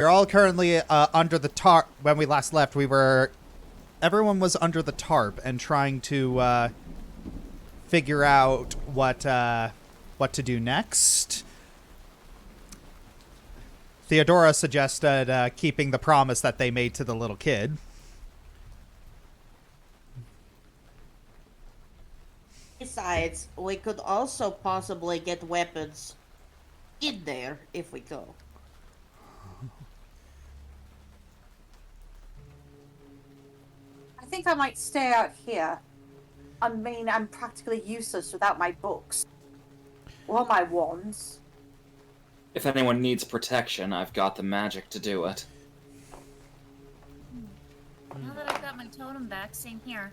We're all currently under the tarp. When we last left, everyone was under the tarp and trying to figure out what to do next. Theodora suggested keeping the promise that they made to the little kid. Besides, we could also possibly get weapons in there if we go. I think I might stay out here. I mean, I'm practically useless without my books. Or my wands. If anyone needs protection, I've got the magic to do it. Now that I've got my totem back, same here.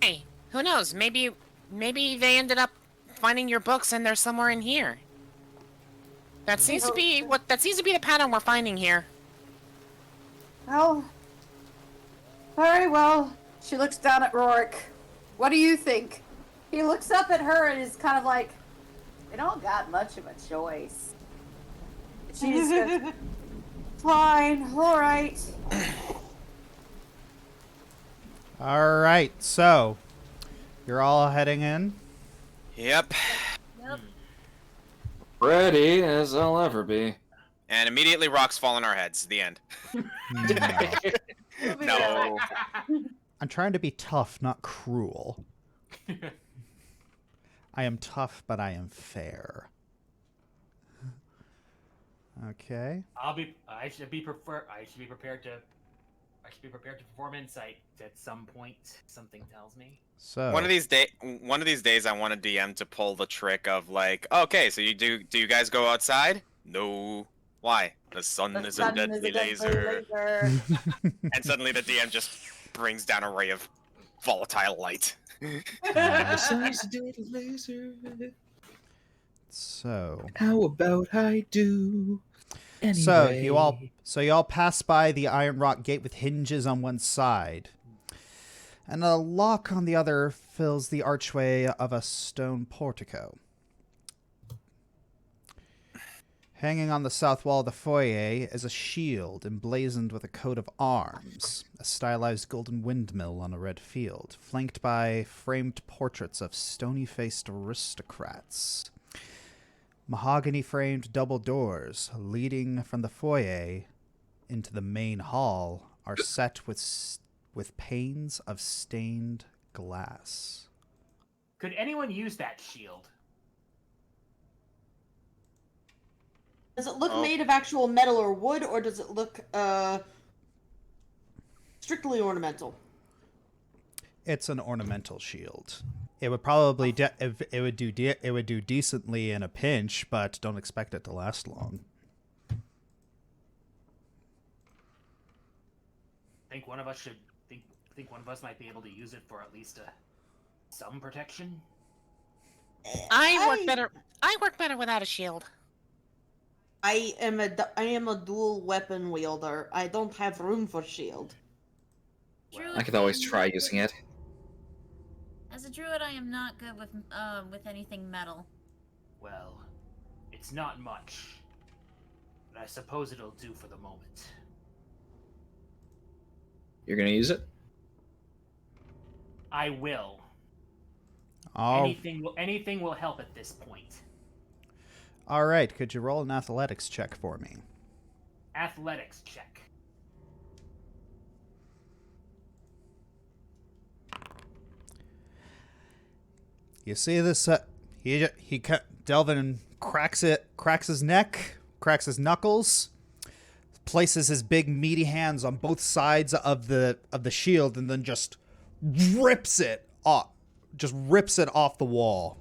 Hey, who knows? Maybe they ended up finding your books and they're somewhere in here. That seems to be the pattern we're finding here. Well, very well. She looks down at Rorik. What do you think? He looks up at her and is kind of like, we don't got much of a choice. She just goes, fine, alright. Alright, so you're all heading in? Yep. Yep. Ready as I'll ever be. And immediately rocks fall on our heads. The end. No. No. I'm trying to be tough, not cruel. I am tough, but I am fair. Okay. I should be prepared to perform insight at some point. Something tells me. So One of these days, I want a DM to pull the trick of like, okay, so do you guys go outside? No. Why? The sun is a deadly laser. And suddenly the DM just brings down a ray of volatile light. The sun is a deadly laser. So How about I do? Anyway. So you all pass by the Iron Rock Gate with hinges on one side, and a lock on the other fills the archway of a stone portico. Hanging on the south wall of the foyer is a shield emblazoned with a coat of arms, a stylized golden windmill on a red field, flanked by framed portraits of stony-faced aristocrats. Mahogany-framed double doors leading from the foyer into the main hall are set with panes of stained glass. Could anyone use that shield? Does it look made of actual metal or wood, or does it look strictly ornamental? It's an ornamental shield. It would probably it would do decently in a pinch, but don't expect it to last long. Think one of us should think one of us might be able to use it for at least some protection. I work better without a shield. I am a dual weapon wielder. I don't have room for shield. Druid I could always being try good- using it. As a druid, I am not good with anything metal. Well, it's not much, but I suppose it'll do for the moment. You're gonna use it? I will. Oh, Anything will help at this point. all right. Could you roll an athletics check for me? Athletics check. You see this? Delvon cracks his neck, cracks his knuckles, places his big meaty hands on both sides of the shield, and then just rips it off. Just rips it off the wall.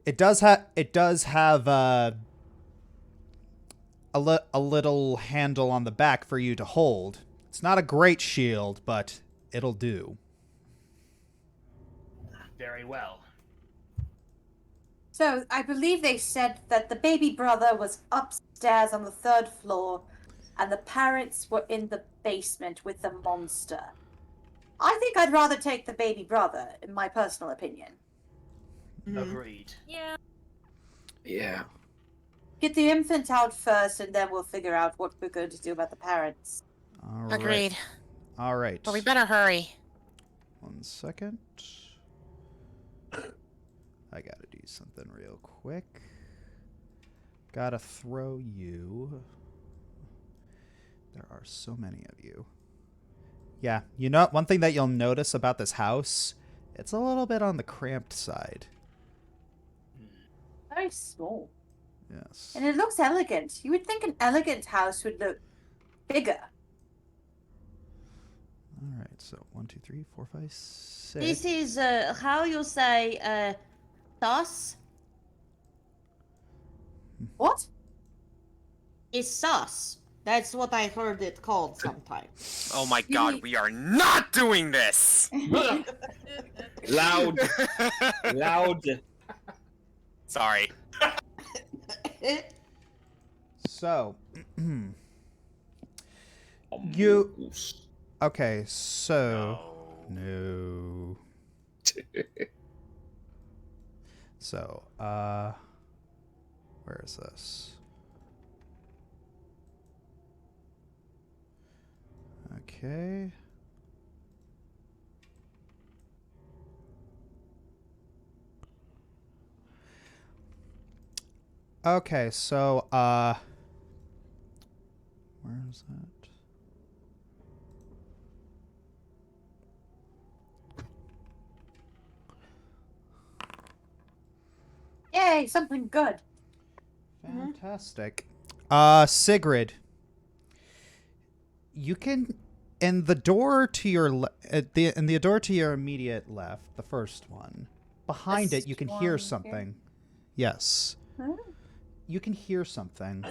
It does have a little handle on the back for you to hold. It's not a great shield, but it'll do. Very well. So, I believe they said that the baby brother was upstairs on the 3rd floor, and the parents were in the basement with the monster. I think I'd rather take the baby brother, in my personal opinion. Agreed. Yeah. Yeah. Get the infant out first, and then we'll figure out what we're going to do about the parents. All right. Agreed. All right. But we better hurry. 1 second. I gotta do something real quick. Gotta throw you. There are so many of you. Yeah, you know, one thing that you'll notice about this house, it's a little bit on the cramped side. Very small. Yes. And it looks elegant. You would think an elegant house would look bigger. All right, so 1, 2, 3, 4, 5, 6. This is how you say sauce What? is sauce. That's what I heard it called sometimes. Oh my god, we are not doing this! Loud. Loud. Sorry. So, you. Okay, so. No. So, where is this? Okay. Okay, so, where is that? Yay, something good. Fantastic. Sygrid. You can, in the door to your in the door to your immediate left, the first one, behind it, you can hear one something. Yes. Huh? You can hear something,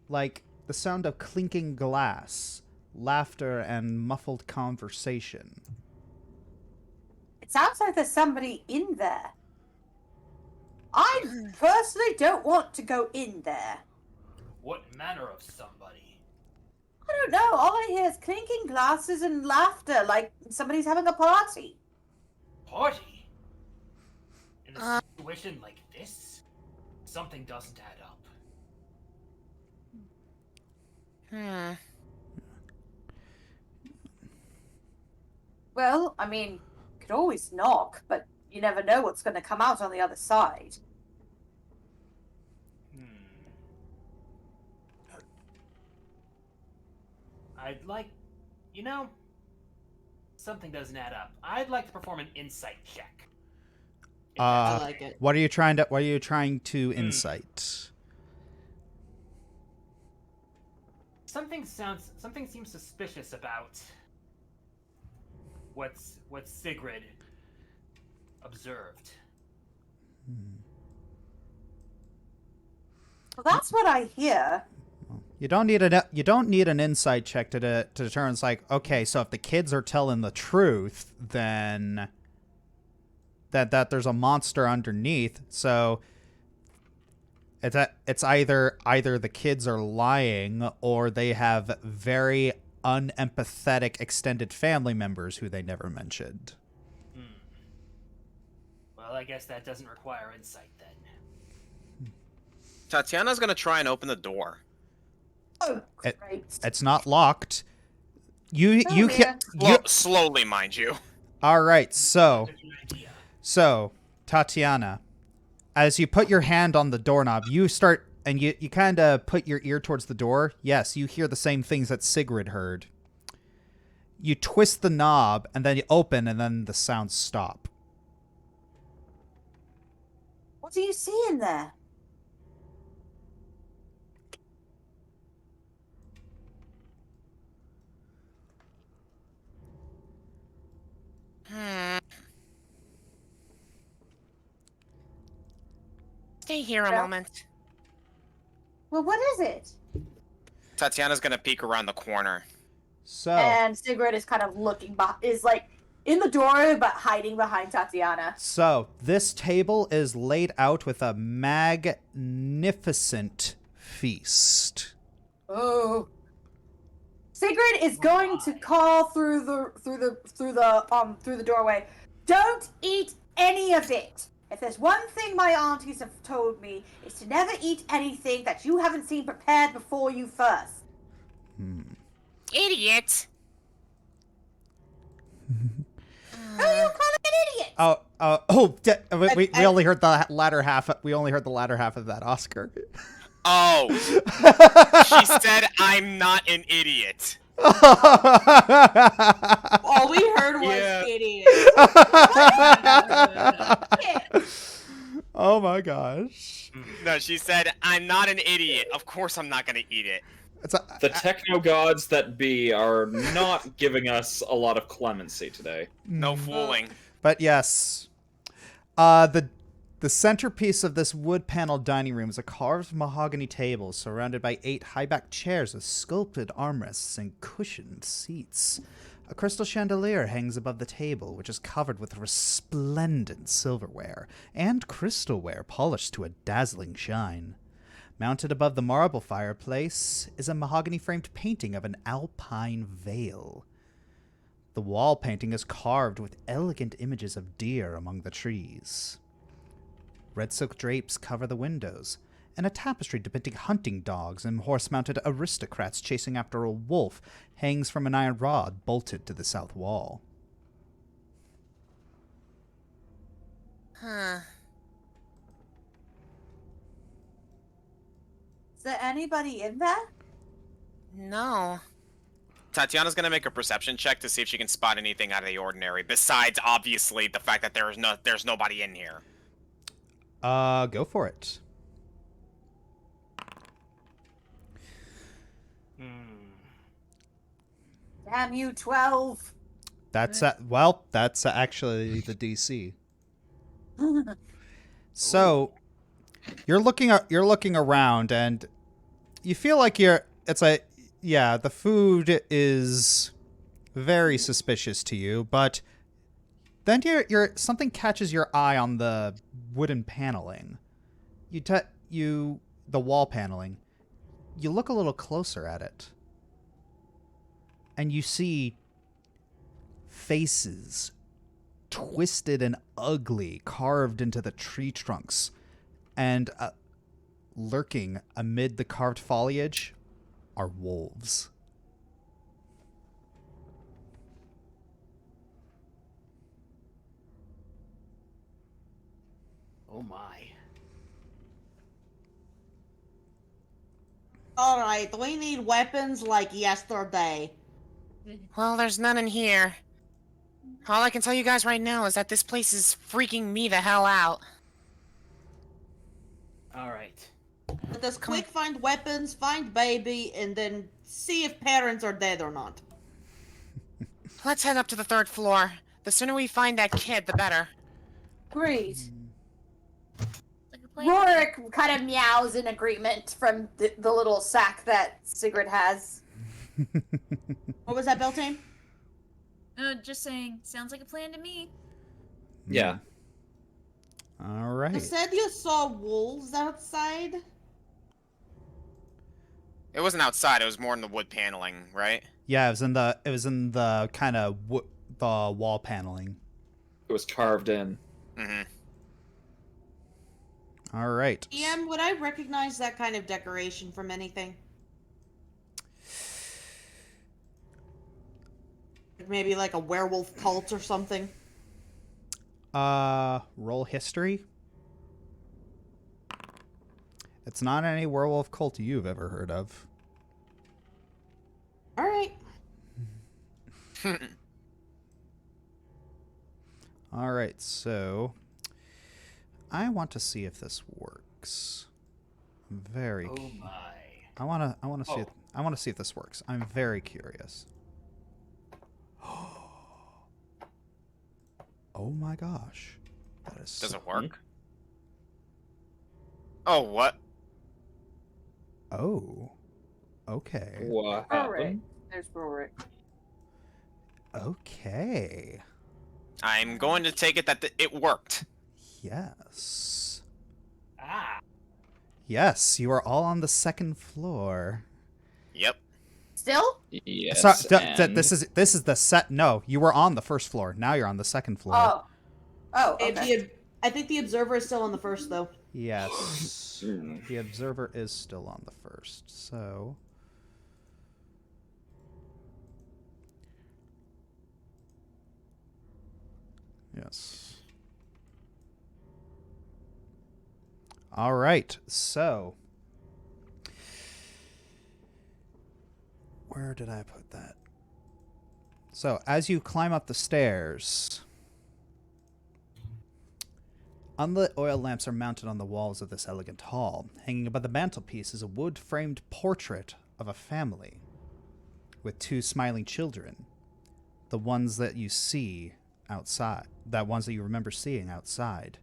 like the sound of clinking glass, laughter, and muffled conversation. It sounds like there's somebody in there. I personally don't want to go in there. What manner of somebody? I don't know. All I hear is clinking glasses and laughter, like somebody's having a party. Party? In a situation like this, something doesn't add up. Well, I mean, you could always knock, but you never know what's going to come out on the other side. I'd like, something doesn't add up. I'd like to perform an insight check. I like it. What are you trying to insight? Something seems suspicious about what Sygrid observed. Well, that's what I hear. You don't need an insight check to determine. It's like, okay, so if the kids are telling the truth, then that there's a monster underneath. So it's either the kids are lying or they have very unempathetic extended family members who they never mentioned. Well, I guess that doesn't require insight then. Tatyana's gonna try and open the door. Oh, great. It's not locked. You dear. can Slowly, mind you. All right, so Good idea. Tatyana, as you put your hand on the doorknob, you start and you kind of put your ear towards the door. Yes, you hear the same things that Sygrid heard. You twist the knob and then you open and then the sounds stop. What do you see in there? Stay here a Yeah. moment. Well, what is it? Tatyana's gonna peek around the corner. So And Sygrid is kind of is like in the doorway but hiding behind Tatyana. So, this table is laid out with a magnificent feast. Oh. Sygrid is going to call through the doorway. Don't eat any of it. If there's one thing my aunties have told me, it's to never eat anything that you haven't seen prepared before you first. Idiot! How are you calling an idiot? We only heard the latter half. We only heard the latter half of that, Oscar. Oh, she said I'm not an idiot. All we heard was Yeah. idiot. Oh my gosh. No, she said I'm not an idiot. Of course I'm not gonna eat it. The techno gods that be are not giving us a lot of clemency today. No fooling. But yes, the centerpiece of this wood-paneled dining room is a carved mahogany table surrounded by 8 high-backed chairs with sculpted armrests and cushioned seats. A crystal chandelier hangs above the table, which is covered with resplendent silverware and crystalware polished to a dazzling shine. Mounted above the marble fireplace is a mahogany-framed painting of an alpine vale. The wall painting is carved with elegant images of deer among the trees. Red silk drapes cover the windows, and a tapestry depicting hunting dogs and horse-mounted aristocrats chasing after a wolf hangs from an iron rod bolted to the south wall. Huh. Is there anybody in there? No. Tatyana's gonna make a perception check to see if she can spot anything out of the ordinary. Besides, obviously, the fact that there's nobody in here. Go for it. Damn you, 12. That's actually the DC. So, you're looking around, and you feel like the food is very suspicious to you, but then something catches your eye on the wooden paneling. The wall paneling. You look a little closer at it, and you see faces, twisted and ugly, carved into the tree trunks, and lurking amid the carved foliage are wolves. Oh my. Alright, we need weapons like yesterday. Well, there's none in here. All I can tell you guys right now is that this place is freaking me the hell out. Alright. Let us quick find weapons, find baby, and then see if parents are dead or not. Let's head up to the 3rd floor. The sooner we find that kid, the better. Great. Like a plan. Rorik kind of meows in agreement from the little sack that Sygrid has. What was that, Beltane? Just saying, sounds like a plan to me. Yeah. All You right. said you saw wolves outside? It wasn't outside. It was more in the wood paneling, right? Yeah, it was in the kind of the wall paneling. It was carved in. Mm-hmm. All right. EM, would I recognize that kind of decoration from anything? Maybe like a werewolf cult or something? Roll history. It's not any werewolf cult you've ever heard of. Alright. All right, so I want to see if this works. I'm very. Oh my. I want to see. I want to see if this works. I'm very curious. Oh my gosh, that is. Does so- it work? Oh, what? Oh. Okay. What Rorik. happened? There's Rorik. Okay. I'm going to take it that it worked. Yes. Ah. Yes, you are all on the 2nd floor. Yep. Still? Yes. This is the set. No, you were on the 1st floor. Now you're on the 2nd floor. Oh. Oh, okay. I think the observer is still on the first, though. Yes. The observer is still on the first, so... Yes. All right, so... Where did I put that? So, as you climb up the stairs... Unlit oil lamps are mounted on the walls of this elegant hall. Hanging above the mantelpiece is a wood-framed portrait of a family with 2 smiling children. The ones that you see outside. The ones that you remember seeing outside.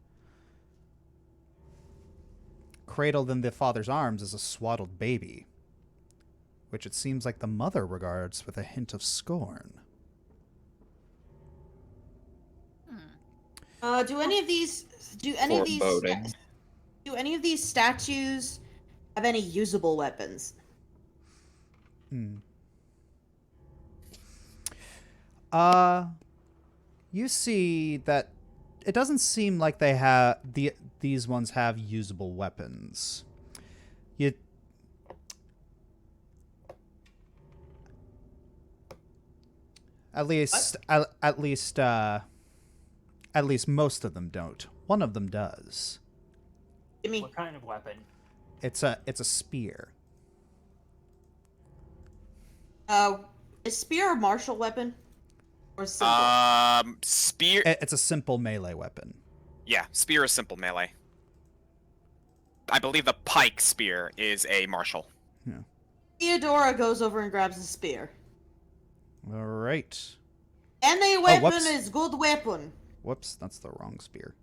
Cradled in the father's arms is a swaddled baby, which it seems like the mother regards with a hint of scorn. Do any of these statues have any usable weapons? You see that it doesn't seem like they have these ones have usable weapons. At least most of them don't. One of them does. What kind of weapon? It's a spear. Is spear a martial weapon? Or simple? Spear. It's a simple melee weapon. Yeah, spear is simple melee. I believe the pike spear is a martial. Yeah. Theodora goes over and grabs the spear. All right. Any weapon whoops. is good weapon. Whoops, that's the wrong spear.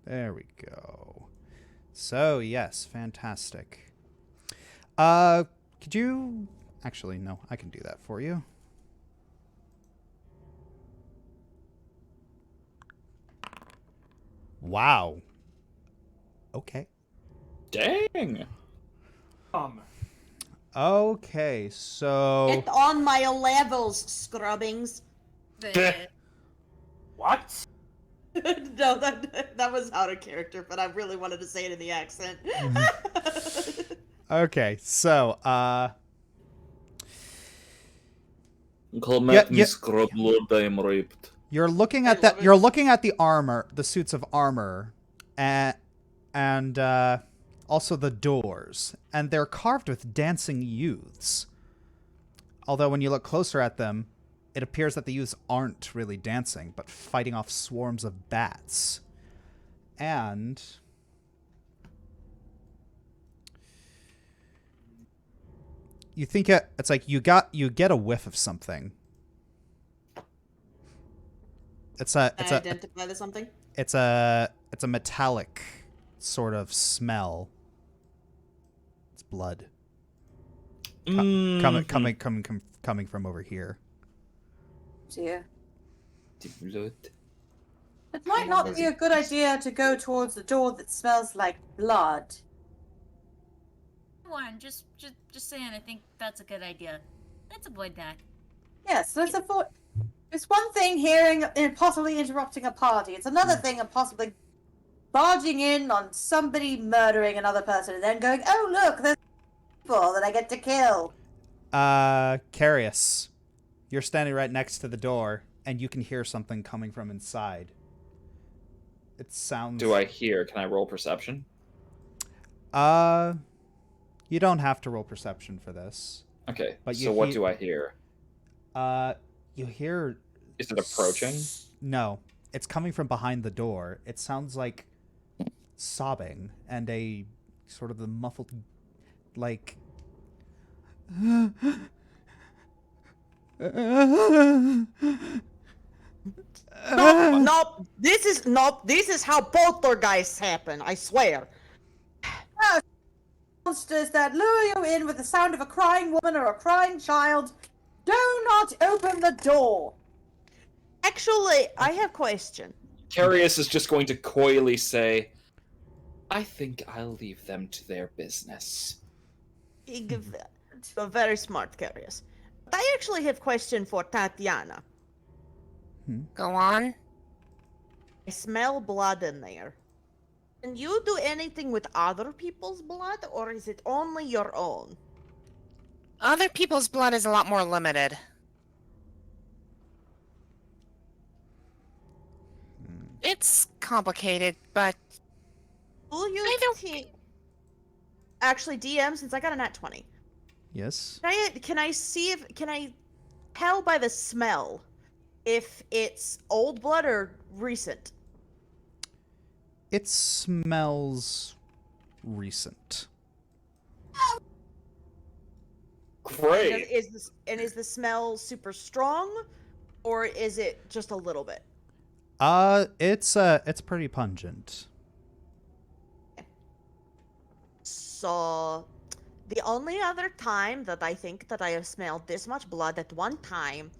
There we go. So, yes, fantastic. Could you... Actually, no, I can do that for you. Wow. Okay. Dang. Okay, so... Get on my levels, scrubbings. What? No, that was out of character, but I really wanted to say it in the accent. Okay, so, Call me Scrub Lord, I am raped. you're looking at that. You're looking at the armor, the suits of armor, and also the doors, and they're carved with dancing youths. Although when you look closer at them, it appears that the youths aren't really dancing, but fighting off swarms of bats. And you think it's like you get a whiff of something. Identify this something? It's a metallic sort of smell. It's blood. Coming from over here. Dear. The blood. It might not be a good idea to go towards the door that smells like blood. Warren, just saying, I think that's a good idea. Let's avoid that. Yes, let's avoid. It's one thing hearing and possibly interrupting a party. It's another thing of possibly barging in on somebody murdering another person and then going, "Oh look, there's people that I get to kill." Kerius, you're standing right next to the door, and you can hear something coming from inside. It sounds... Do I hear? Can I roll perception? You don't have to roll perception for this. Okay, But so what do I hear? You hear... Is it approaching? No, it's coming from behind the door. It sounds like sobbing and a sort of the muffled, like... Nope. This is how poltergeists happen, I swear. Monsters that lure you in with the sound of a crying woman or a crying child. Do not open the door. Actually, I have a question. Kerius is just going to coyly say, I think I'll leave them to their business. Very smart, Kerius. But I actually have a question for Tatyana. Go on. I smell blood in there. Can you do anything with other people's blood, or is it only your own? Other people's blood is a lot more limited. It's complicated, but Do you I don't- think... Actually, DM, since I got a nat 20, Yes. can I see if... Can I tell by the smell if it's old blood or recent? It smells recent. Great. Is the smell super strong, or is it just a little bit? It's pretty pungent. So, the only other time that I think that I have smelled this much blood at one time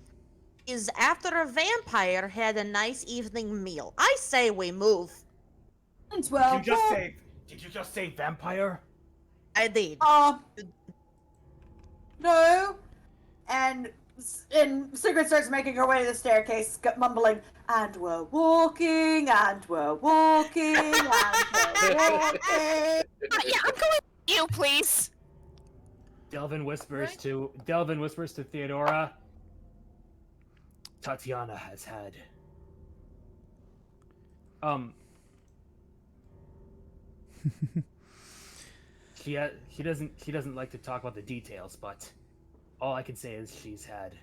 is after a vampire had a nice evening meal. I say we move. And well, Did you just say vampire? I did. No. And Sygrid starts making her way to the staircase, mumbling, and we're walking, and we're walking, and we're walking. yeah, I'm going with you, please. Delvon whispers to Theodora. Tatyana has had. She doesn't like to talk about the details, but all I can say is she's had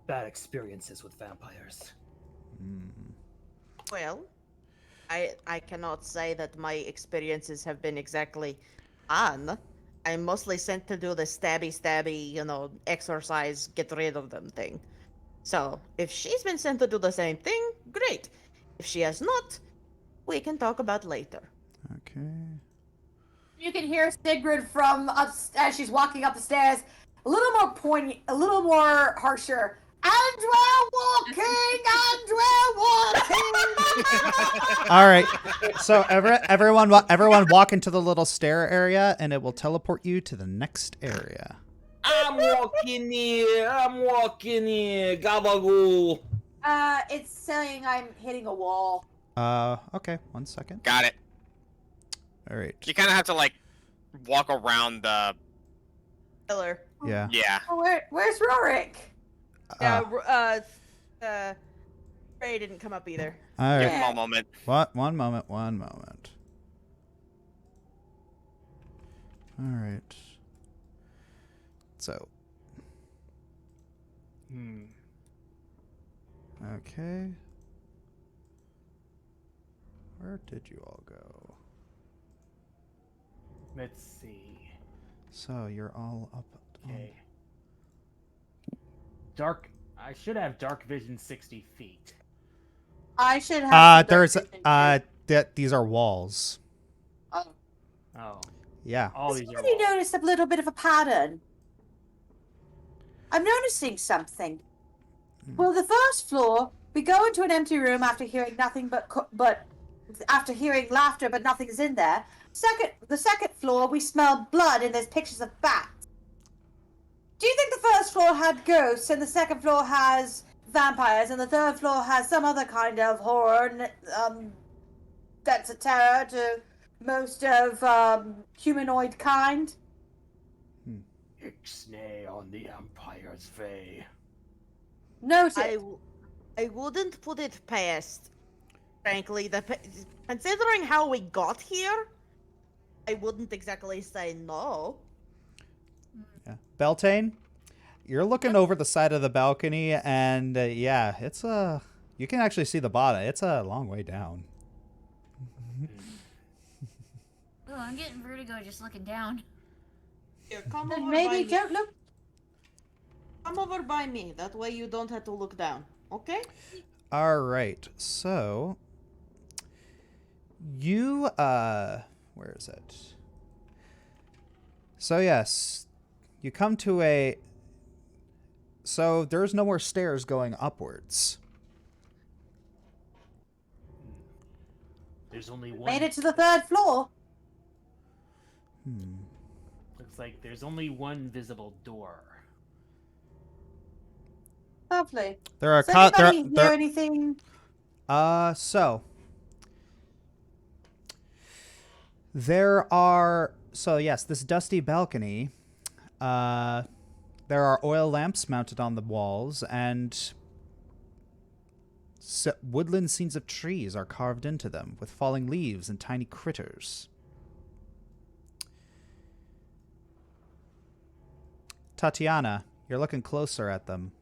bad experiences with vampires. Well, I cannot say that my experiences have been exactly fun. I'm mostly sent to do the stabby, exorcise, get rid of them thing. So, if she's been sent to do the same thing, great. If she has not, we can talk about later. Okay. You can hear Sygrid from as she's walking up the stairs, a little more poignant, a little more harsher. And we're walking, All right. So everyone walk into the little stair area, and it will teleport you to the next area. I'm walking here, Gabagoo. It's saying I'm hitting a wall. Okay. 1 second. Got it. All right. You kind of have to like walk around the. Pillar. Yeah. Yeah. Oh, where's Rorik? Ray didn't come up either. All Give right. him a moment. What? One moment. All right. So. Okay. Where did you all go? Let's see. So you're all up. Okay. Dark. I should have dark vision 60 feet. I should have. There's these are walls. Oh. Yeah. All these are Somebody walls. noticed a little bit of a pattern. I'm noticing something. Well, the first floor, we go into an empty room after hearing nothing but after hearing laughter, but nothing's in there. The second floor, we smell blood and there's pictures of bats. Do you think the first floor had ghosts and the second floor has vampires and the third floor has some other kind of horror that's a terror to most of humanoid kind? Ixnay on the Empire's Way. Noted. I wouldn't put it past, frankly, considering how we got here, I wouldn't exactly say no. Yeah. Beltane, you're looking over the side of the balcony, and yeah, it's you can actually see the bottom. It's a long way down. Oh, I'm getting vertigo just looking down. Here, come Then over maybe by don't me. look. Come over by me. That way you don't have to look down. Okay? All right. So you where is it? So yes, you come to a. So there's no more stairs going upwards. There's only one. Made it to the third floor. Looks like there's only one visible door. Lovely. There are Does anybody hear anything? So there are yes, this dusty balcony. There are oil lamps mounted on the walls, and woodland scenes of trees are carved into them, with falling leaves and tiny critters. Tatyana, you're looking closer at them.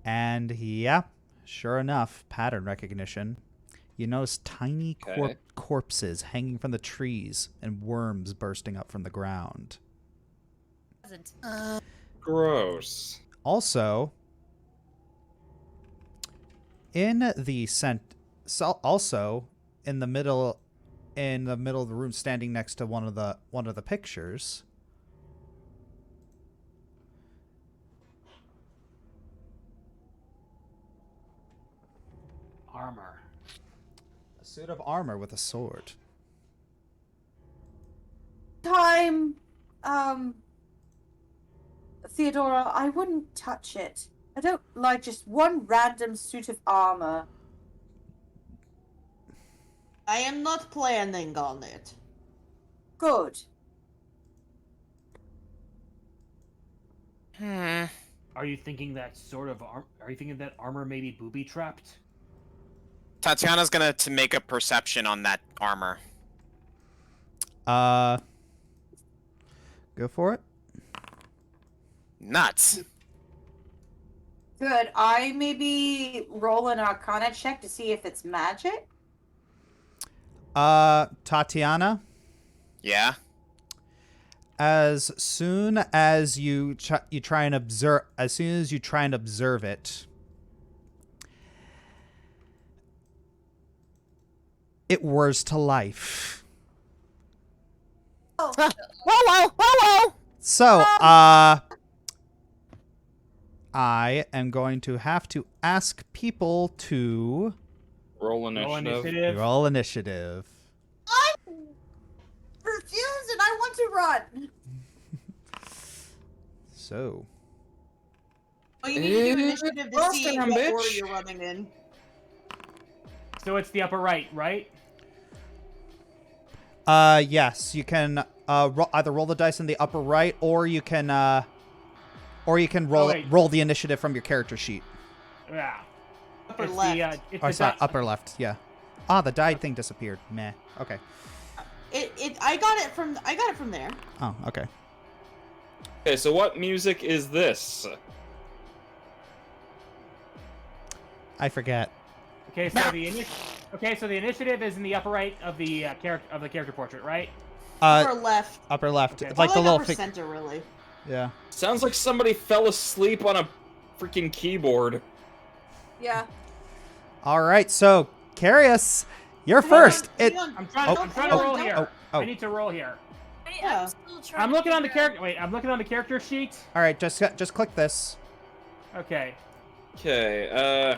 And yeah, sure enough, pattern recognition. You notice tiny corpses hanging from the trees and worms bursting up from the ground. Gross. Also, in the also in the middle of the room, standing next to one of the pictures, Armor. a suit of armor with a sword. Time, Theodora, I wouldn't touch it. I don't like just one random suit of armor. I am not planning on it. Good. Are you thinking that Are you thinking that armor may be booby trapped? Tatyana's gonna to make a perception on that armor. Go for it. Nuts. Good. I maybe roll an Arcana check to see if it's magic. Tatyana, Yeah. as soon as you try and observe it, it whirs to life. Oh, Whoa! So, I am going to have to ask people to Roll initiative. roll initiative. I refuse and I want to run. So, Oh, you need to do initiative to see Boston, what bitch. order you're running in. So it's the upper right, right? yes, you can either roll the dice in the upper right, or you can roll wait. roll the initiative from your character sheet. Yeah. Upper It's left. it's Oh, the sorry, di- upper left. Yeah. Ah, the die thing disappeared. Meh. Okay. I got it from there. Oh, okay. Okay, so what music is this? I forget. Okay, so the initiative is in the upper right of the character portrait, right? Upper left. Upper left. Okay. It's like the Probably little upper center, really. Yeah. Sounds like somebody fell asleep on a freaking keyboard. Yeah. All right. So, Kerius, you're first. Hang on. I'm trying to roll here. oh. I need to roll here. Yeah. I'm still trying I'm to looking on the figure out- character. Wait, I'm looking on the character sheet. All right. Just click this. Okay. Okay,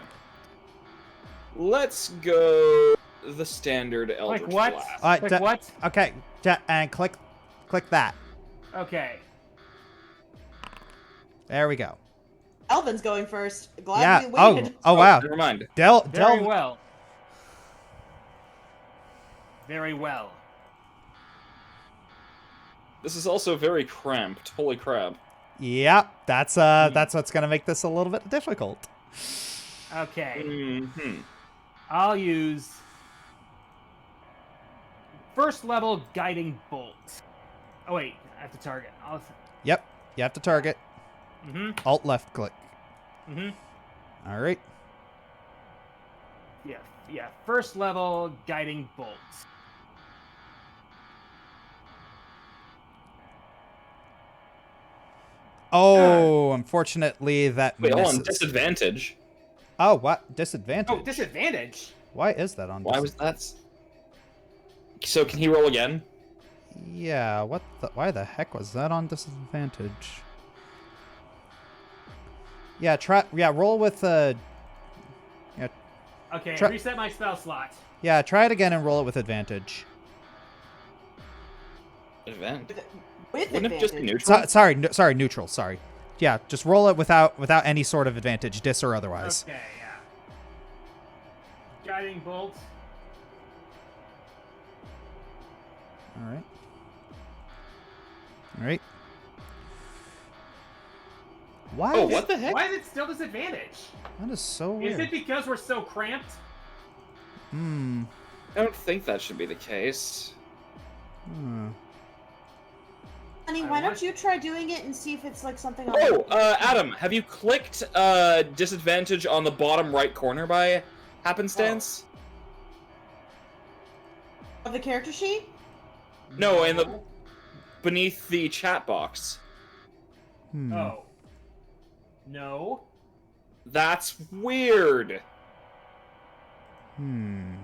let's go the standard Eldritch Like what? Blast. Like what? Okay. And click that. Okay. There we go. Elvin's going first. Glad Yeah. we Oh. waited. Oh wow. Never mind. Very well. Very well. This is also very cramped. Holy crap. Yep. That's what's gonna make this a little bit difficult. Okay. Mm-hmm. I'll use first level guiding bolt. Oh wait, I have to target. Yep. You have to target. Alt left click. All right. Yeah. First level guiding bolt. Oh, unfortunately that Wait, hold misses. on. Disadvantage. Oh, what? Disadvantage. Oh, disadvantage. Why is that on? Why was that? So can he roll again? Yeah. What? Why the heck was that on disadvantage? Yeah. Try. Yeah. Roll with. Yeah. Okay, Try- reset my spell slot. Yeah. Try it again and roll it with advantage. Advantage. With Wouldn't it advantage. just be neutral? Sorry. Neutral. Sorry. Yeah. Just roll it without any sort of advantage, dis or otherwise. Okay, Guiding bolt. All right. All right. Why? Oh, what the heck? Why is it still disadvantage? That is so weird. Is it because we're so cramped? Hmm. I don't think that should be the case. Hmm. Honey, I why don't want- you try doing it and see if it's like something on Oh, Adam, have you clicked disadvantage on the bottom right corner by happenstance? of the character sheet? No, in the beneath the chat box. Hmm. Oh. No. That's weird. Hmm.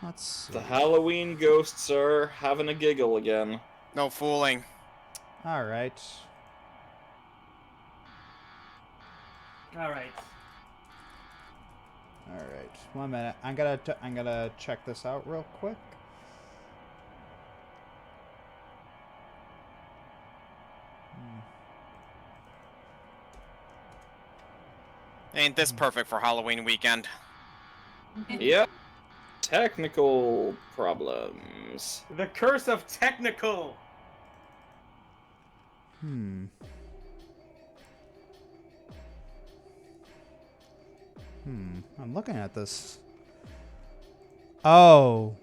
Let's see. The Halloween ghosts are having a giggle again. No fooling. All right. All right. All right. 1 minute. I'm gonna check this out real quick. Ain't this perfect for Halloween weekend? Yep. Technical problems. The curse of technical. Hmm. I'm looking at this. Oh.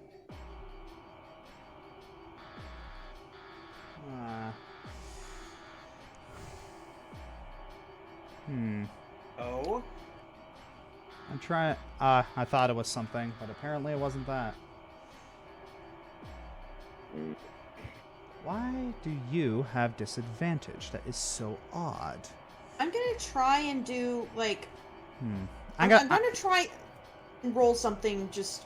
Oh. I'm trying. I thought it was something, but apparently it wasn't that. Why do you have disadvantage? That is so odd. I'm gonna try and do like. I'm I'm gonna try and roll something. Just.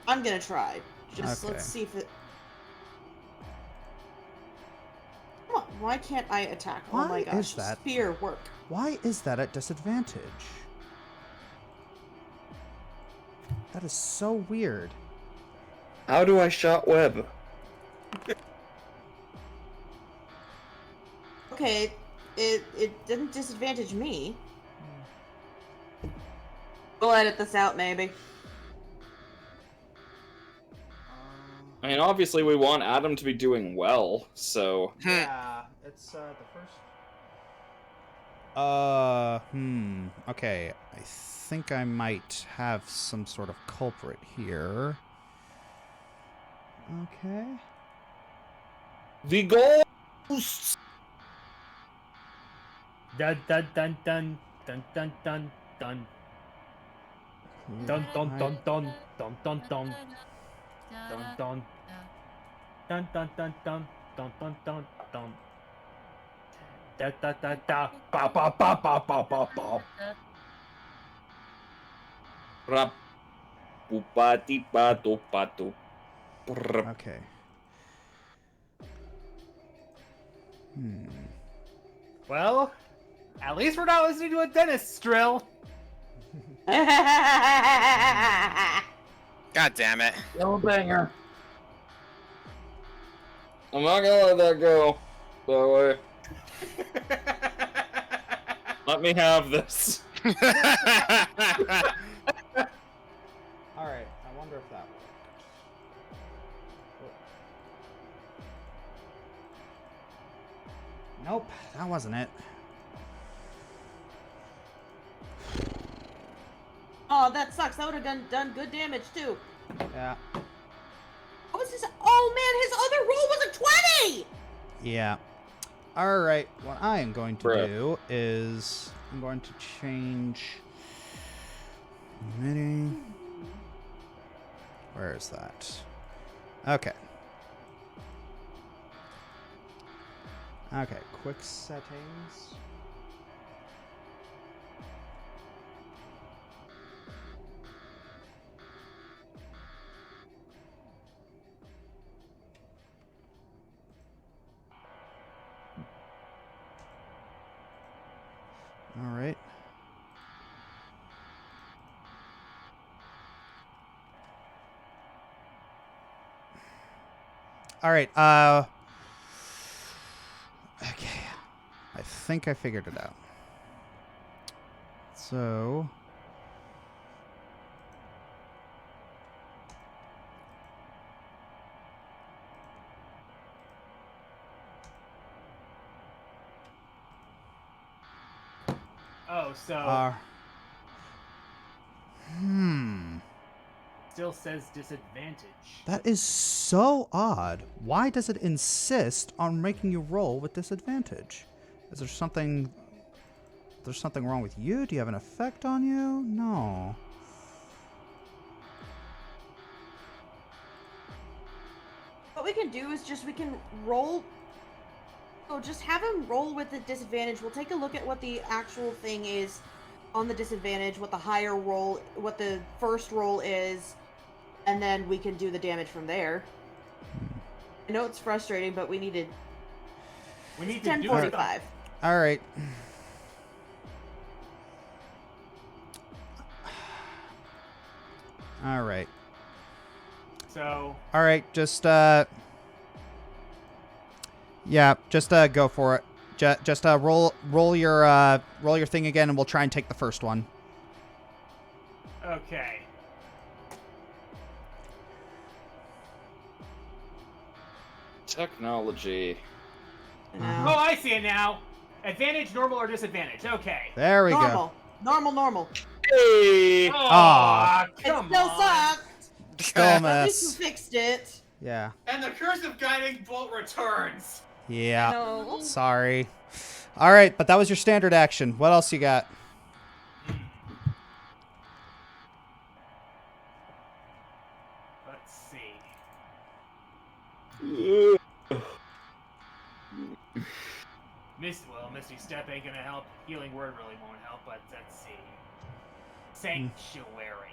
I'm gonna try. Just Okay. let's see if it. Come on, why can't I attack? Oh Why my gosh! is that? Spear work. Why is that at disadvantage? That is so weird. How do I shot web? Okay, it didn't disadvantage me. We'll edit this out, maybe. I mean, obviously we want Adam to be doing well, so... Yeah, it's the first. Okay, I think I might have some sort of culprit here. Okay. The ghosts! Dun dun dun dun dun dun dun dun. Dun dun dun dun dun dun dun dun dun dun dun dun dun dun dun dun dun. Da da da da ba ba ba ba ba ba ba. Rap. Pupati pato pato. Brr. Okay. Well, at least we're not listening to a dentist's drill. God damn it. Yellow banger. I'm not gonna let that go. By the way. Let me have this. Alright, I wonder if that worked. Nope, that wasn't it. Oh, that sucks. That would have done good damage too. Yeah. What was his? Oh man, his other roll was a 20. Yeah. Alright, what I am going to Bruh. do is I'm going to change mini. Where is that? Okay. Okay, quick settings. All right. All right. Okay. I think I figured it out. So. Oh, so still says disadvantage. That is so odd. Why does it insist on making you roll with disadvantage? Is there something... There's something wrong with you? Do you have an effect on you? No. What we can do is we can roll. So just have him roll with the disadvantage. We'll take a look at what the actual thing is on the disadvantage, what the higher roll, what the first roll is, and then we can do the damage from there. I know it's frustrating, but we need to do 10:45. All right. All right. So. All right. Just yeah. Just go for it. Just roll your thing again, and we'll try and take the first one. Okay. Technology. Oh, I see it now. Advantage, normal, or disadvantage. Okay. There we Normal. go. Normal. Hey! Aw. Come It still on. sucked. Still At least miss. you fixed it. Yeah. And the curse of guiding bolt returns. Yeah. No. Sorry. All right, but that was your standard action. What else you got? Let's see. Misty Step ain't gonna help. Healing Word really won't help, but let's see. Sanctuary.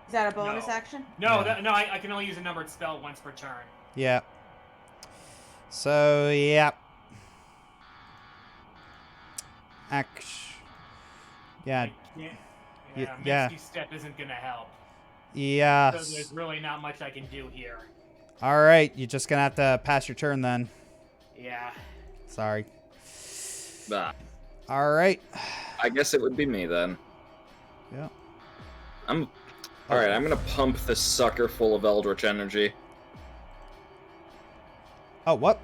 Is that a bonus No. action? No, Yeah. I can only use a numbered spell once per turn. Yeah. So, yeah. Yeah. I can't- Yeah, yeah. Misty Step isn't gonna help. Yeah. So there's really not much I can do here. All right, you're just gonna have to pass your turn then. Yeah. Sorry. Ah, All right. I guess it would be me then. Yeah. Alright, I'm gonna pump this sucker full of Eldritch energy. Oh, what?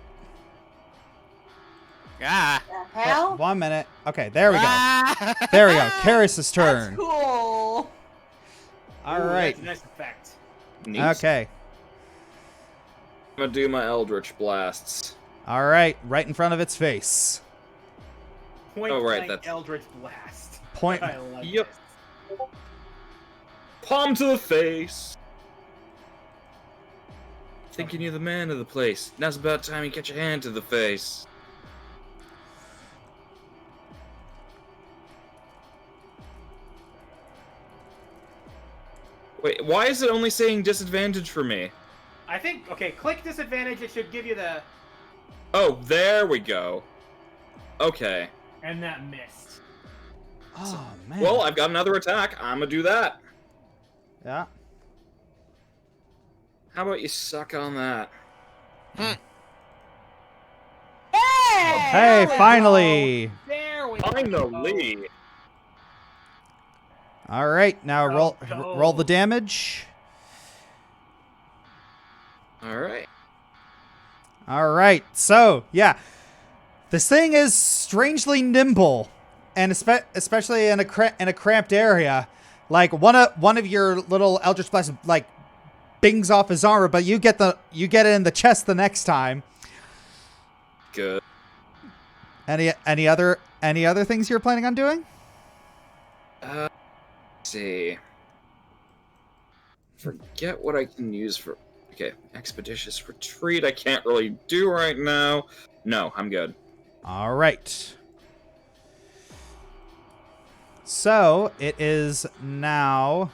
Ah. The hell? 1 minute. Okay, there we go. Ah. There we go. Kerius' turn. That's cool. All Ooh, right. That's a nice effect. Neat. Okay. I'm gonna do my Eldritch Blasts. All right. Right in front of its face. Point Oh, right, blank that's- Eldritch Blast. Point. I love Yep. this. Palm to the face! Thinking you're the man of the place. Now's about time you get your hand to the face. Wait, why is it only saying disadvantage for me? I think, okay, click disadvantage, it should give you the... Oh, there we go. Okay. And that missed. Oh man. Well, I've got another attack. I'm gonna do that. Yeah. How about you suck on that? Hey! Hey, There we finally. There we go. Finally! All right. Now Oh, roll the damage. Alright. All right. So, yeah. This thing is strangely nimble, and especially in a cramped area. Like one of your little Eldritch Blasts like bings off his armor, but you get it in the chest the next time. Good. Any other things you're planning on doing? Let's see. Forget what I can use for... Okay, Expeditious Retreat I can't really do right now. No, I'm good. All right. So it is now.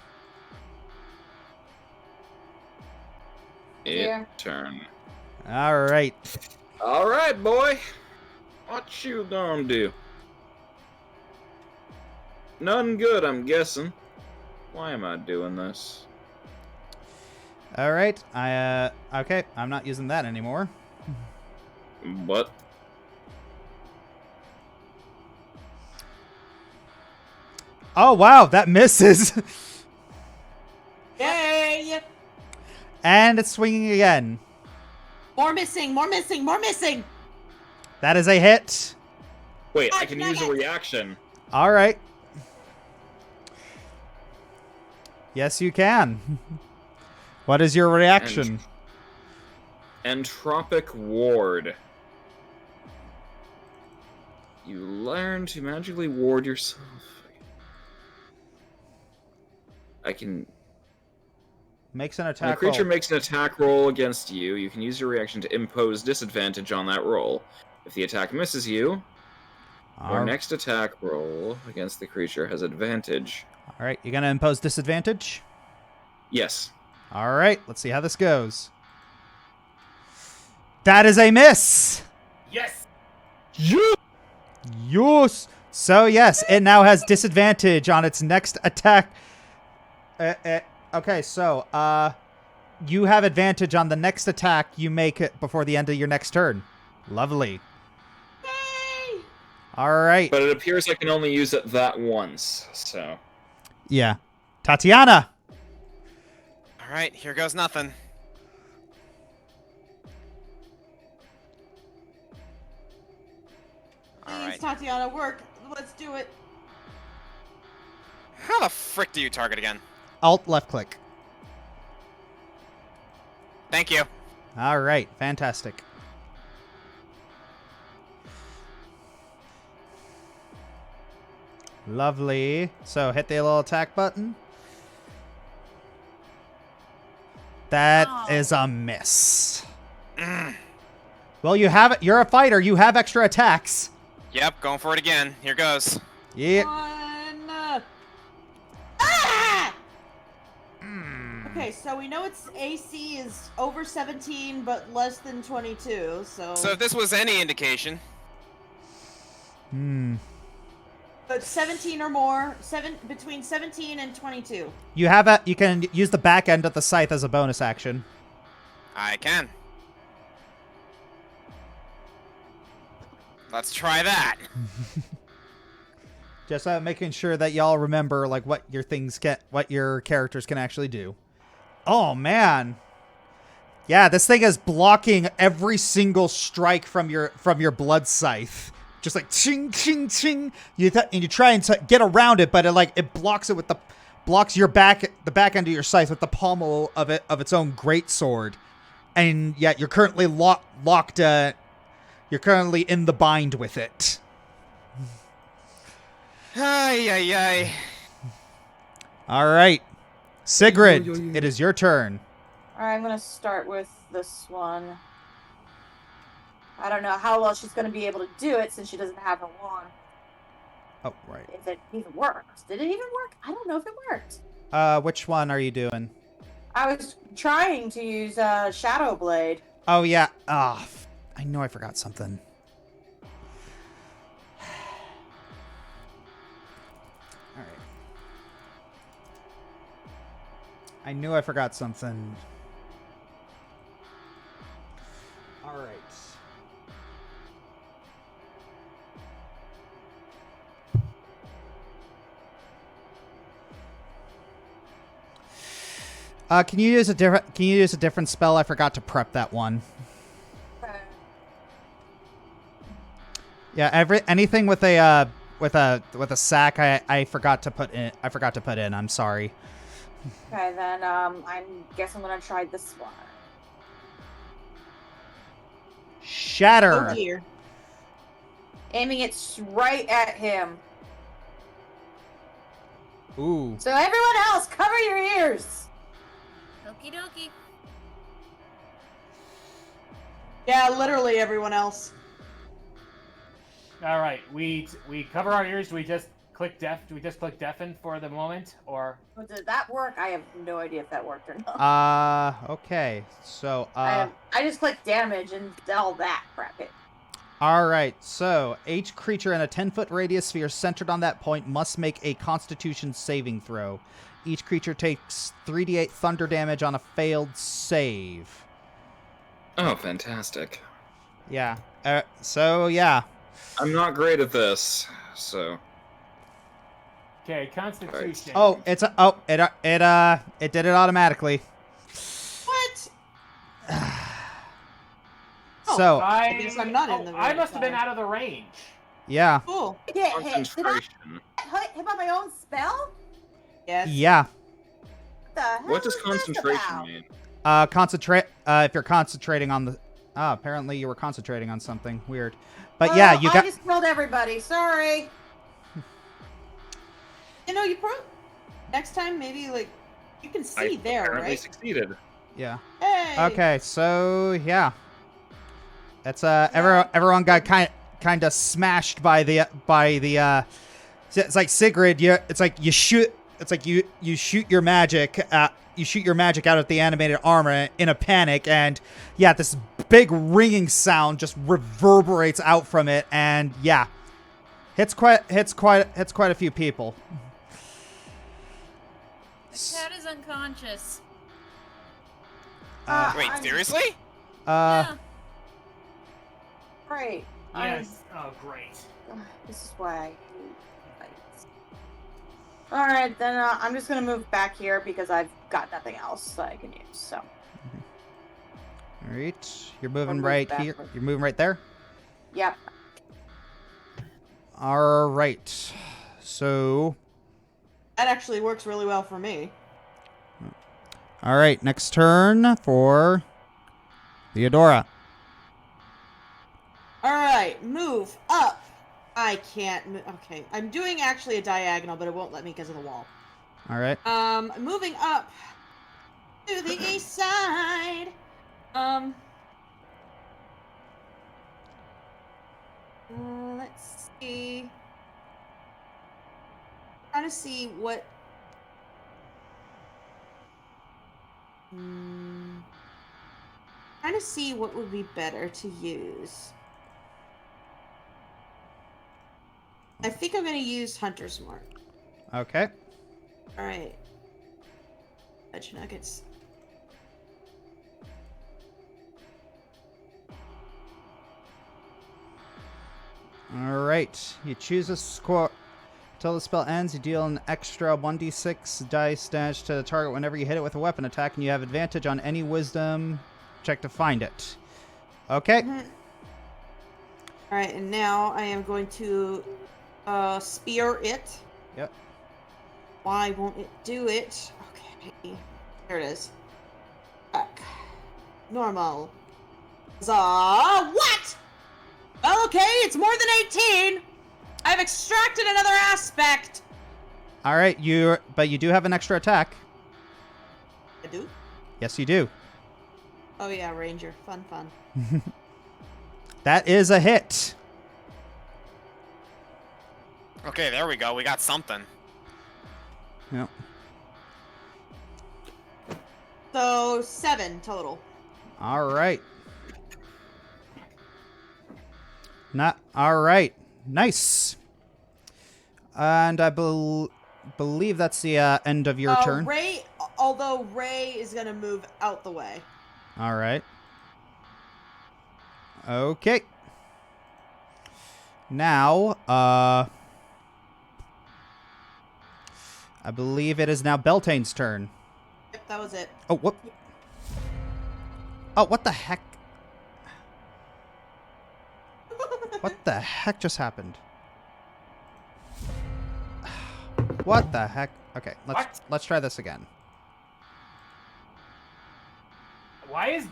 Yeah. Turn. All right. Alright, boy. What you gonna do? None good, I'm guessing. Why am I doing this? All right. Okay. I'm not using that anymore. What? Oh, wow, that misses. Yay! And it's swinging again. More missing, more missing, more missing! That is a hit. Wait, I can use a reaction. All right. Yes, you can. What is your reaction? Entropic Ward. You learn to magically ward yourself. I can... Makes an When a attack creature roll. makes an attack roll against you, you can use your reaction to impose disadvantage on that roll. If the attack misses you, your next attack roll against the creature has advantage. All right, you gonna impose disadvantage? Yes. All right, let's see how this goes. That is a miss. Yes. Yes. So yes, it now has disadvantage on its next attack. Okay, so you have advantage on the next attack you make it before the end of your next turn. Lovely. Yay! All right. But it appears I can only use it that once, so... Yeah. Tatyana. All right, here goes nothing. All Please, right. Tatyana, work. Let's do it. How the frick do you target again? Alt left click. Thank you. All right. Fantastic. Lovely. So hit the little attack button. That is a miss. Well, you have it. You're a fighter. You have extra attacks. Yep, going for it again. Here goes. Yeah. Ah! Okay, so we know its AC is over 17, but less than 22. So if this was any indication, But 17 or more, between 17 and 22. You have a. You can use the back end of the scythe as a bonus action. I can. Let's try that. Just making sure that y'all remember like what your characters can actually do. Oh man. Yeah, this thing is blocking every single strike from your blood scythe. Just like ching ching ching. And you try and get around it, but it blocks it with the your back end of your scythe with the pommel of its own greatsword. And yet you're currently locked. You're currently in the bind with it. Ay, ay, ay. All right, Sygrid, it is your turn. Alright, I'm gonna start with this one. I don't know how well she's gonna be able to do it since she doesn't have her wand. Oh, right. If it even works. Did it even work? I don't know if it worked. Which one are you doing? I was trying to use Shadow Blade. Oh yeah. Ah, I know I forgot something. All right. I knew I forgot something. All right. Can you use a different spell? I forgot to prep that one. Yeah, anything with a sack I forgot to put in. I'm sorry. Okay, then I guess I'm gonna try this one. Shatter. Oh dear. Aiming it right at him. Ooh. So everyone else, cover your ears. Okie dokie. Yeah, literally everyone else. All right, we cover our ears. We just click deafen for the moment, or But did that work? I have no idea if that worked or not. Okay. So I just clicked damage and all that crap. all right. So each creature in a 10-foot radius sphere centered on that point must make a Constitution saving throw. Each creature takes 3d8 thunder damage on a failed save. Oh, fantastic. Yeah. So yeah. I'm not great at this, so... Okay, Constitution. Oh, it did it automatically. What? So, I guess I'm not in the I range, must have been huh? out of the range. yeah. Cool. Get hit. Did I Concentration. hit by my own spell? Yes. Yeah. What the hell What does is this concentration about? mean? Concentrate, if you're concentrating on the... Ah, apparently you were concentrating on something. Weird. But yeah, you I got... just killed everybody. Sorry. You know, next time maybe like you can see I there, apparently right? succeeded. Yeah. Hey. Okay, so yeah. That's everyone got kind of smashed by the it's like Sygrid, you shoot your magic out at the animated armor in a panic, and yeah, this big ringing sound just reverberates out from it, and yeah, hits quite a few people. The cat is unconscious. Wait, seriously? Yeah. Great. Yes. Oh, great. This is why I hate fights. Alright, then I'm just gonna move back here because I've got nothing else that I can use, so. All right, you're moving move right backward. here. You're moving right there. Yep. All right. So, That actually works really well for me. all right, next turn for Theodora. All right, move up. I can't move. Okay, I'm doing actually a diagonal, but it won't let me because of the wall. All right. Moving up to the east side. Let's see. Trying to see what. Trying to see what would be better to use. I think I'm going to use Hunter's Mark. Okay. All right. Fudge nuggets. All right. You choose a score. Until the spell ends, you deal an extra 1d6 dice damage to the target whenever you hit it with a weapon attack, and you have advantage on any wisdom check to find it. Okay. All right, and now I am going to spear it. Yep. Why won't it do it? Okay, there it is. Back. Normal. What? Well, okay, it's more than 18. I've extracted another aspect. All right. But you do have an extra attack. I do? Yes, you do. Oh yeah, Ranger. Fun. That is a hit. Okay, there we go. We got something. Yep. So 7 total. All right. All right. Nice. And I believe that's the end of your turn. Although Ray is gonna move out the way. All right. Okay. Now, I believe it is now Beltane's turn. Yep, that was it. Oh, what? Oh, what the heck? What the heck just happened? What the heck? Okay, let's try this again. Why is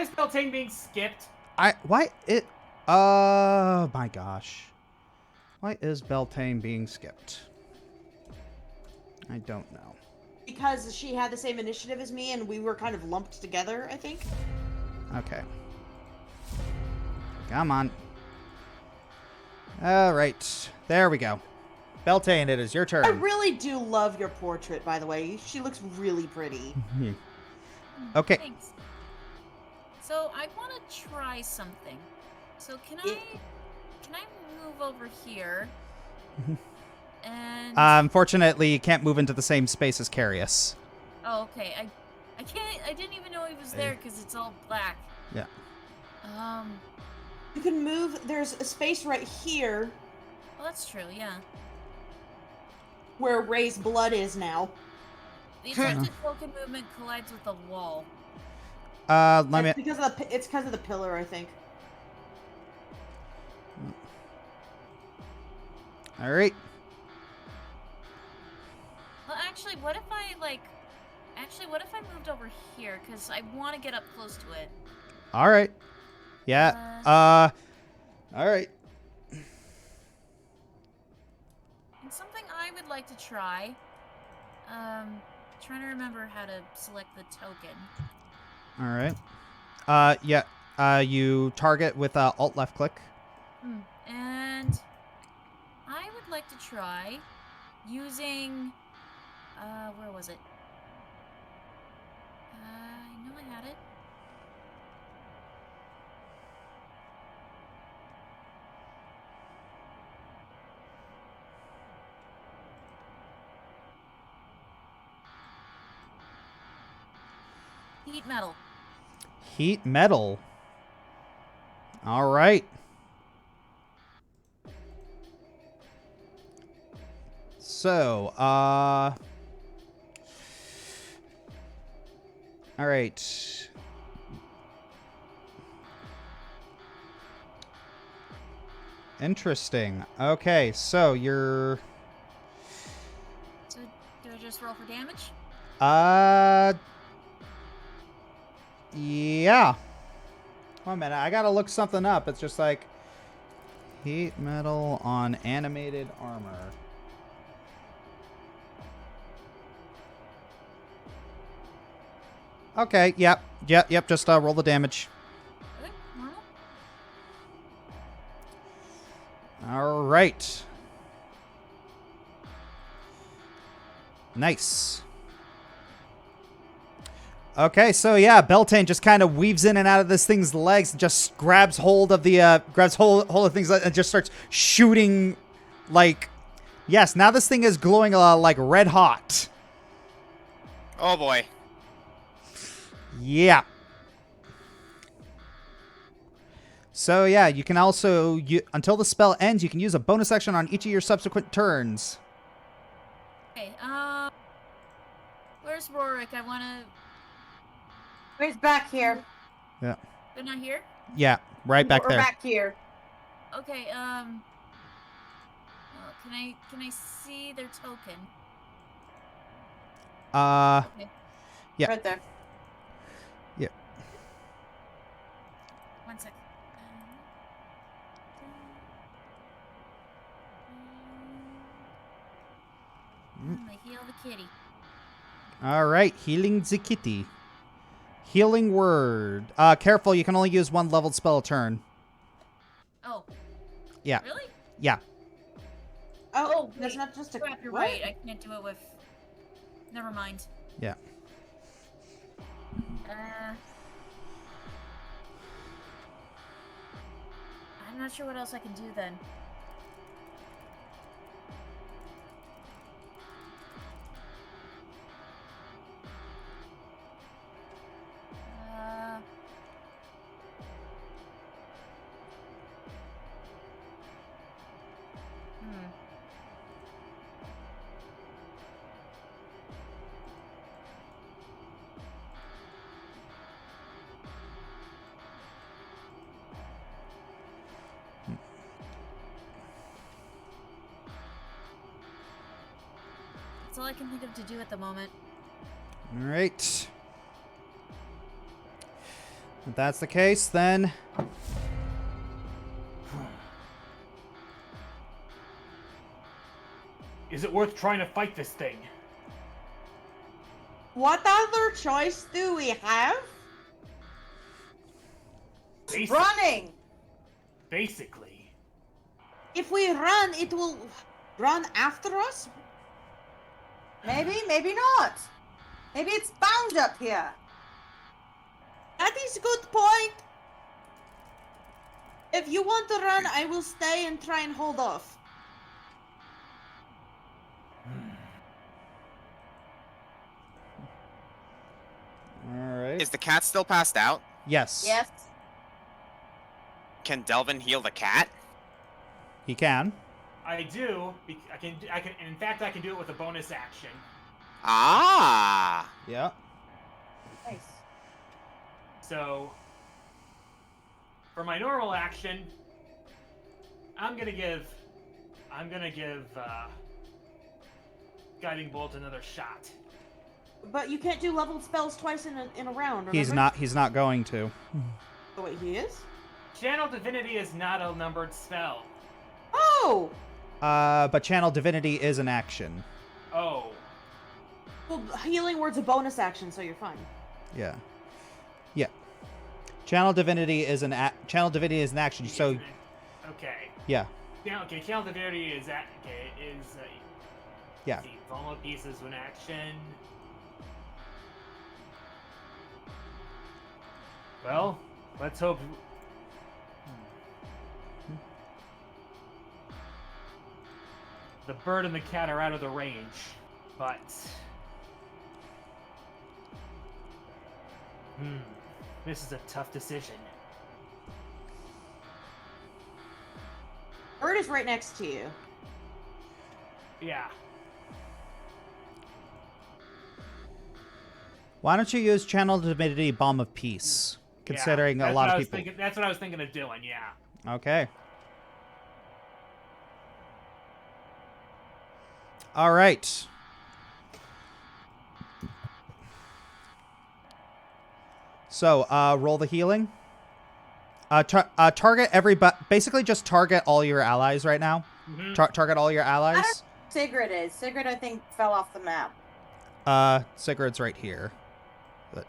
Beltane being skipped? Oh my gosh. Why is Beltane being skipped? I don't know. Because she had the same initiative as me, and we were kind of lumped together, I think. Okay. Come on. All right. There we go. Beltane, it is your turn. I really do love your portrait, by the way. She looks really pretty. Okay. Thanks. So I want to try something. So can I move over here? And Unfortunately, you can't move into the same space as Kerius. oh, okay. I can't. I didn't even know he was there because it's all black. Yeah. You can move. There's a space right here. Well, that's true. Yeah. where Ray's blood is now. The attempted token movement collides with the wall. Let me. It's because of the pillar, I think. All right. Well, actually, what if I what if I moved over here? Because I want to get up close to it. All right. Yeah. All right. And something I would like to try. Trying to remember how to select the token. All right. Yeah. You target with Alt left click. And I would like to try using. Where was it? I know I had it. Heat metal. Heat metal. All right. So, all right. Interesting. Okay, so you're... So, do I just roll for damage? Yeah. One minute, I gotta look something up. It's just like... Heat metal on animated armor. Okay, yep. Just roll the damage. Okay, normal. All right. Nice. Okay, so yeah, Beltane just kind of weaves in and out of this thing's legs, and just grabs hold of the hold of things and just starts shooting, like, yes. Now this thing is glowing like red hot. Oh boy. Yeah. So yeah, you can also until the spell ends, you can use a bonus action on each of your subsequent turns. Okay, where's Rorik? I wanna... He's back here. Yeah. They're not here? Yeah, right back We're there. back here. Okay, can I see their token? Okay. Yeah. Right there. Yeah. One sec. I heal the kitty. All right, healing the kitty. Healing word. Careful, you can only use one leveled spell a turn. Oh. Yeah. Really? Yeah. Oh, wait. that's not just a... Crap, you're what? right. I can't do it with... Never mind. Yeah. I'm not sure what else I can do then. That's all I can think of to do at the moment. All right. If that's the case, then... Is it worth trying to fight this thing? What other choice do we have? Running! Basically. If we run, it will run after us? Maybe, maybe not. Maybe it's bound up here. That is a good point. If you want to run, I will stay and try and hold off. All right. Is the cat still passed out? Yes. Yes. Can Delvon heal the cat? He can. I do. I can. In fact, I can do it with a bonus action. Ah. Yeah. Nice. So, for my normal action, I'm gonna give Guiding Bolt another shot. But you can't do leveled spells twice in a round. Remember? He's not going to. Oh wait, he is. Channel Divinity is not a numbered spell. Oh. But Channel Divinity is an action. Oh. Well, Healing Word's a bonus action, so you're fine. Yeah. Yeah. Channel Divinity is an action. So Okay. yeah. Yeah. Okay. Channel Divinity is Yeah. See, Vulnerable Piece is an action. Well, let's hope. The bird and the cat are out of the range, but this is a tough decision. Bird is right next to you. Yeah. Why don't you use Channel Divinity Balm of Peace? Considering a lot of people. That's what I was thinking of doing. Yeah. Okay. All right. So, roll the healing. Target everybody. Basically, just target all your allies right now. Mm-hmm. Target all your allies. Sygrid is. Sygrid, I think, fell off the map. Sygrid's right here.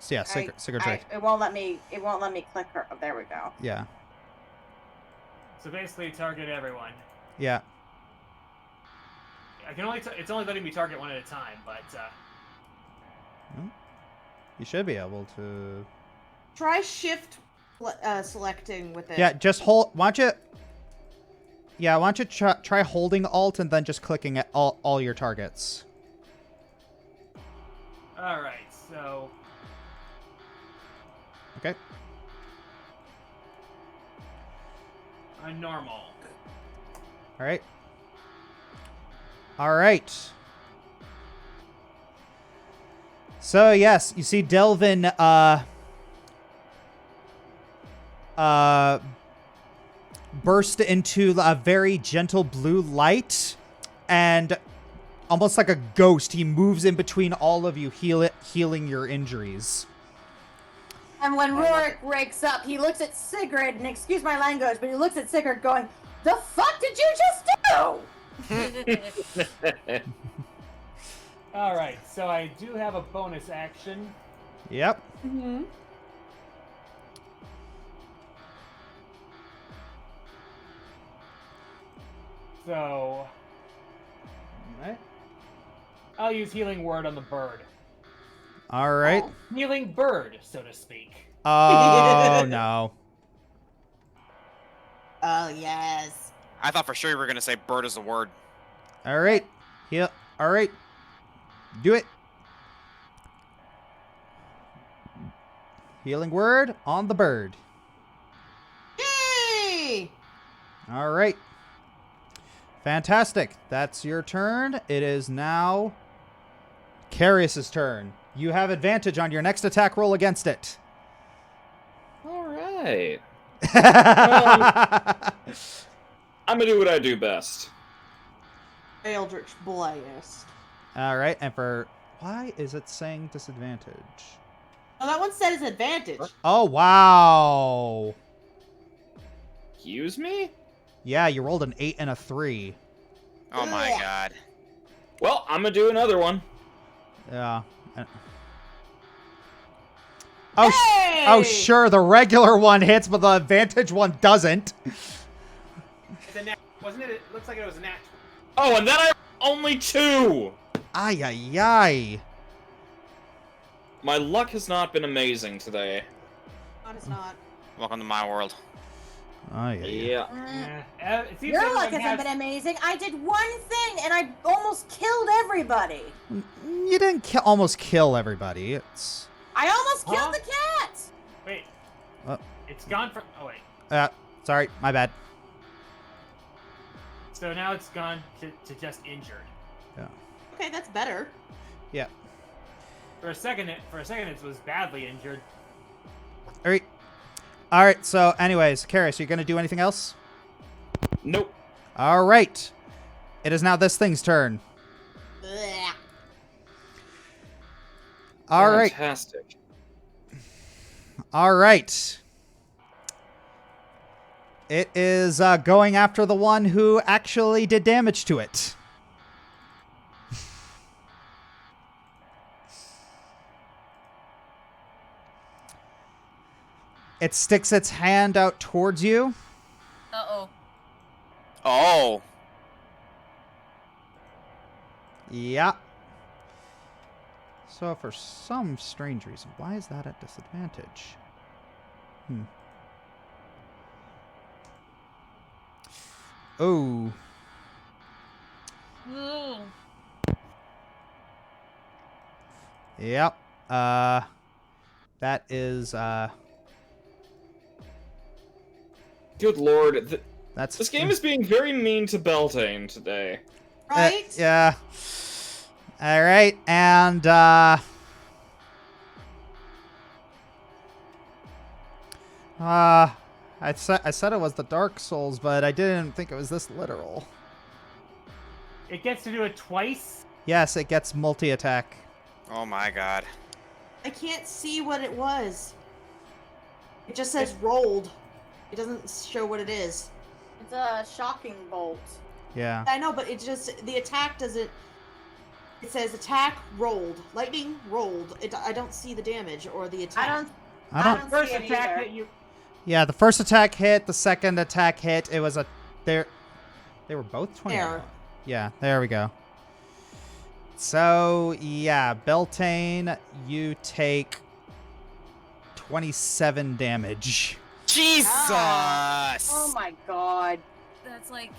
Yeah, Sygrid's right. It won't let me click her. Oh, there we go. Yeah. So basically, target everyone. Yeah. I can only. It's only letting me target one at a time, but. You should be able to. Try shift selecting with it. Yeah, just hold. Why don't you try holding Alt and then just clicking at all your targets. All right. So. Okay. I'm normal. All right. All right. So yes, you see Delvon burst into a very gentle blue light, and almost like a ghost, he moves in between all of you, healing your injuries. And when Rorik wakes up, he looks at Sygrid, and excuse my language, but he looks at Sygrid going, "The fuck did you just do?" All right. So I do have a bonus action. Yep. Mm-hmm. So. All right. I'll use Healing Word on the bird. All right. Healing bird, so to speak. Oh no. Oh yes. I thought for sure you were gonna say bird is the word. All right. Yeah. All right. Do it. Healing Word on the bird. Yay! All right. Fantastic. That's your turn. It is now Kerius' turn. You have advantage on your next attack roll against it. All right. All I'm gonna do what I do best. Eldritch Blast. right. And for... Why is it saying disadvantage? Oh, that one says advantage. Oh, wow. Excuse me? Yeah, you rolled an 8 and a 3. Oh my Ugh. god. Well, I'm gonna do another one. Yeah. Oh, Hey! oh, sure, the regular one hits, but the advantage one doesn't. It's a nat, wasn't it? It looks like it was a nat. Oh, and then I only 2! Ay, ay, ay. My luck has not been amazing today. No, it's not. Welcome to my world. Ay, ay, ay. Yeah. It seems Your luck everyone hasn't been amazing. I did one thing, and I almost killed everybody. You didn't almost kill everybody. It's... I almost Huh? killed the cat. Wait. Oh. It's gone from. Oh wait. Sorry, my bad. So now it's gone to just injured. Yeah. Okay, that's better. Yeah. For a second, it was badly injured. All right. All right. So, anyways, Kerius, you gonna do anything else? Nope. All right. It is now this thing's turn. Blech. All right. Fantastic. All right. It is going after the one who actually did damage to it. It sticks its hand out towards you. Uh-oh. Oh. Yeah. So for some strange reason, why is that at disadvantage? Oh. Ooh. Yep. That is Good lord. that's This game is being very mean to Beltane today. Right? yeah. All right, and I said it was the Dark Souls, but I didn't think it was this literal. It gets to do it twice. Yes, it gets multi-attack. Oh my god. I can't see what it was. It just says rolled. It doesn't show what it is. It's a shocking bolt. Yeah. I know, but it just, the attack doesn't, it says attack rolled. Lightning rolled. I don't see the damage or the attack. I don't. First see it attack either. that you. Yeah, the first attack hit. The second attack hit. It was a. They were both 20. There. Yeah, there we go. So yeah, Beltane, you take 27 damage. Jesus! Oh my god. That's like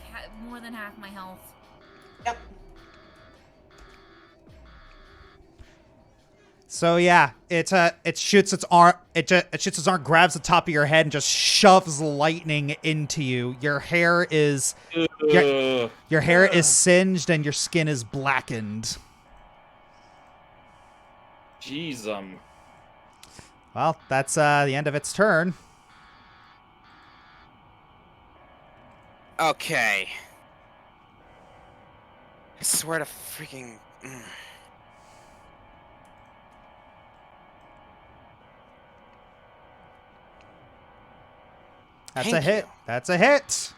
more than half my health. Yep. So yeah, it shoots its arm. It shoots its arm, grabs the top of your head, and just shoves lightning into you. Your hair is your hair is singed, and your skin is blackened. Jeez, Well, that's the end of its turn. Okay. I swear to freaking... That's Thank a hit. you. That's a hit.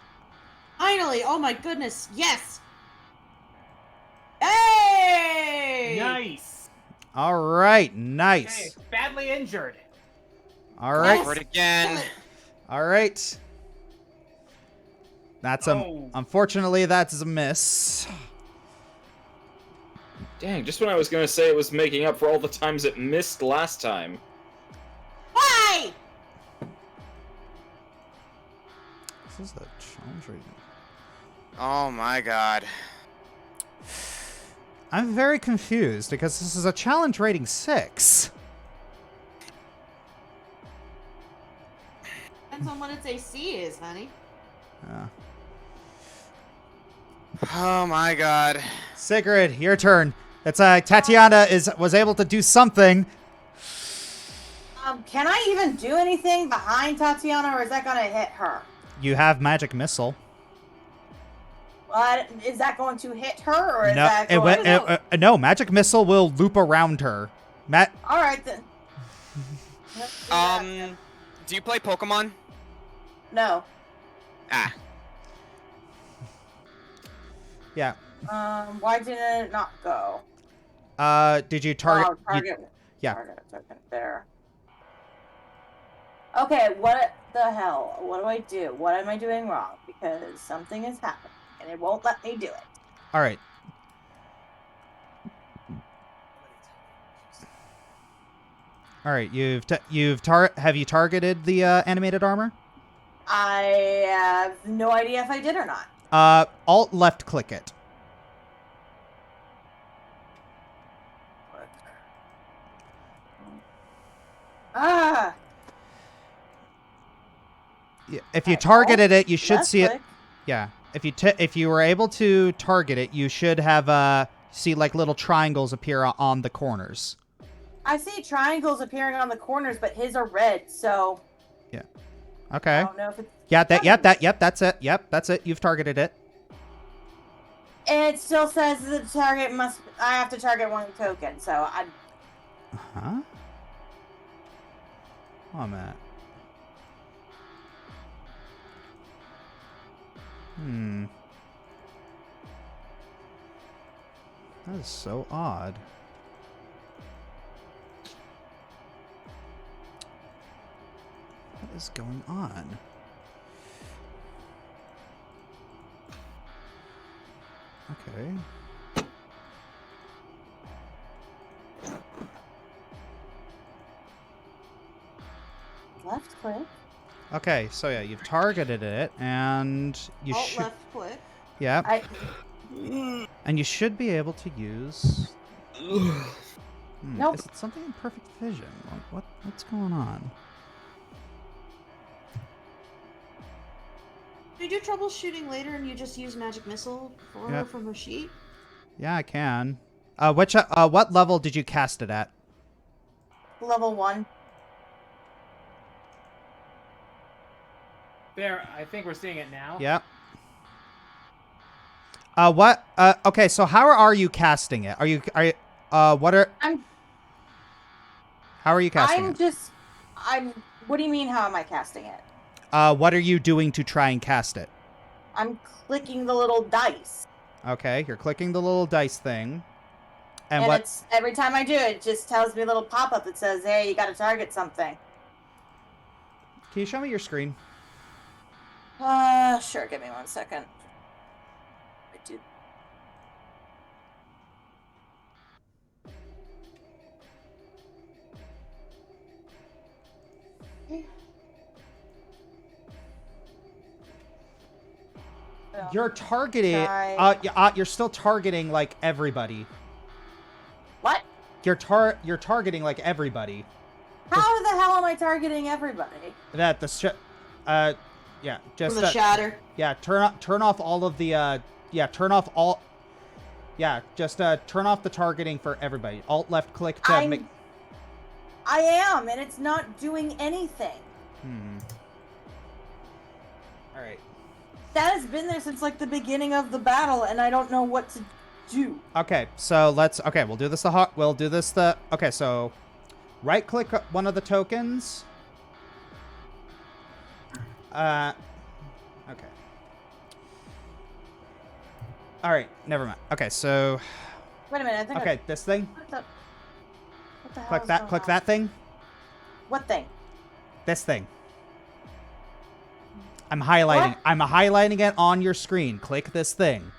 Finally! Oh my goodness! Yes! Hey! Nice. All right, Okay, nice. badly injured. All right, For it again. all right. That's Oh. unfortunately that's a miss. dang, just when I was gonna say it was making up for all the times it missed last time. Why? This is a challenge rating. Oh my god. I'm very confused because this is a challenge rating 6. Depends on what its AC is, honey. Oh my god. Sygrid, your turn. It's Tatyana was able to do something. Can I even do anything behind Tatyana, or is that gonna hit her? You have magic missile. What is that going to hit her, or is No, that going no, magic missile will loop around her. All right then. Let's do that then. Do you play Pokemon? No. Ah. Yeah. Why didn't it not go? Did you target? Oh, target. yeah. Target token there. Okay, what the hell? What do I do? What am I doing wrong? Because something is happening, and it won't let me do it. All right. All right. Have you targeted the animated armor? I have no idea if I did or not. Alt left click it. Ah! Yeah, if you Okay, targeted alt it, you should left see it. click. Yeah. if you were able to target it, you should have see like little triangles appear on the corners. I see triangles appearing on the corners, but his are red, so. Yeah. Okay. I don't know if it's. Yeah. That's it. Yep. That's it. You've targeted it. And it still says the target must. I have to target one token, so I. Huh? Oh, man. That is so odd. What is going on? Okay. Left click. Okay, so yeah, you've targeted it, and you Alt should. left click. Yeah. And you should be able to use. Nope. Is it something in perfect vision? What's going on? Do you do troubleshooting later and you just use magic missile for her from her sheet? Yeah, I can. What level did you cast it at? Level 1. There, I think we're seeing it now. Yep. Okay, so how are you casting it? How are you casting it? What do you mean, how am I casting it? What are you doing to try and cast it? I'm clicking the little dice. Okay, you're clicking the little dice thing. And it's every time I do it, it just tells me a little pop-up that says, hey, you gotta target something. Can you show me your screen? Sure, give me 1 second. I did. You're targeting. You're still targeting like everybody. What? You're targeting like everybody. How the hell am I targeting everybody? Yeah, just From the shatter. Yeah, turn off all of the turn off all. Yeah, just turn off the targeting for everybody. Alt left click to make. I am, and it's not doing anything. All right. That has been there since like the beginning of the battle, and I don't know what to do. Okay, so we'll do this okay, so right click one of the tokens. Okay. All right, never mind. Okay, so Wait a minute, I think okay, this thing. What the hell Click is that going click on? that thing. What thing? This thing. I'm highlighting. What? I'm highlighting it on your screen. Click this thing.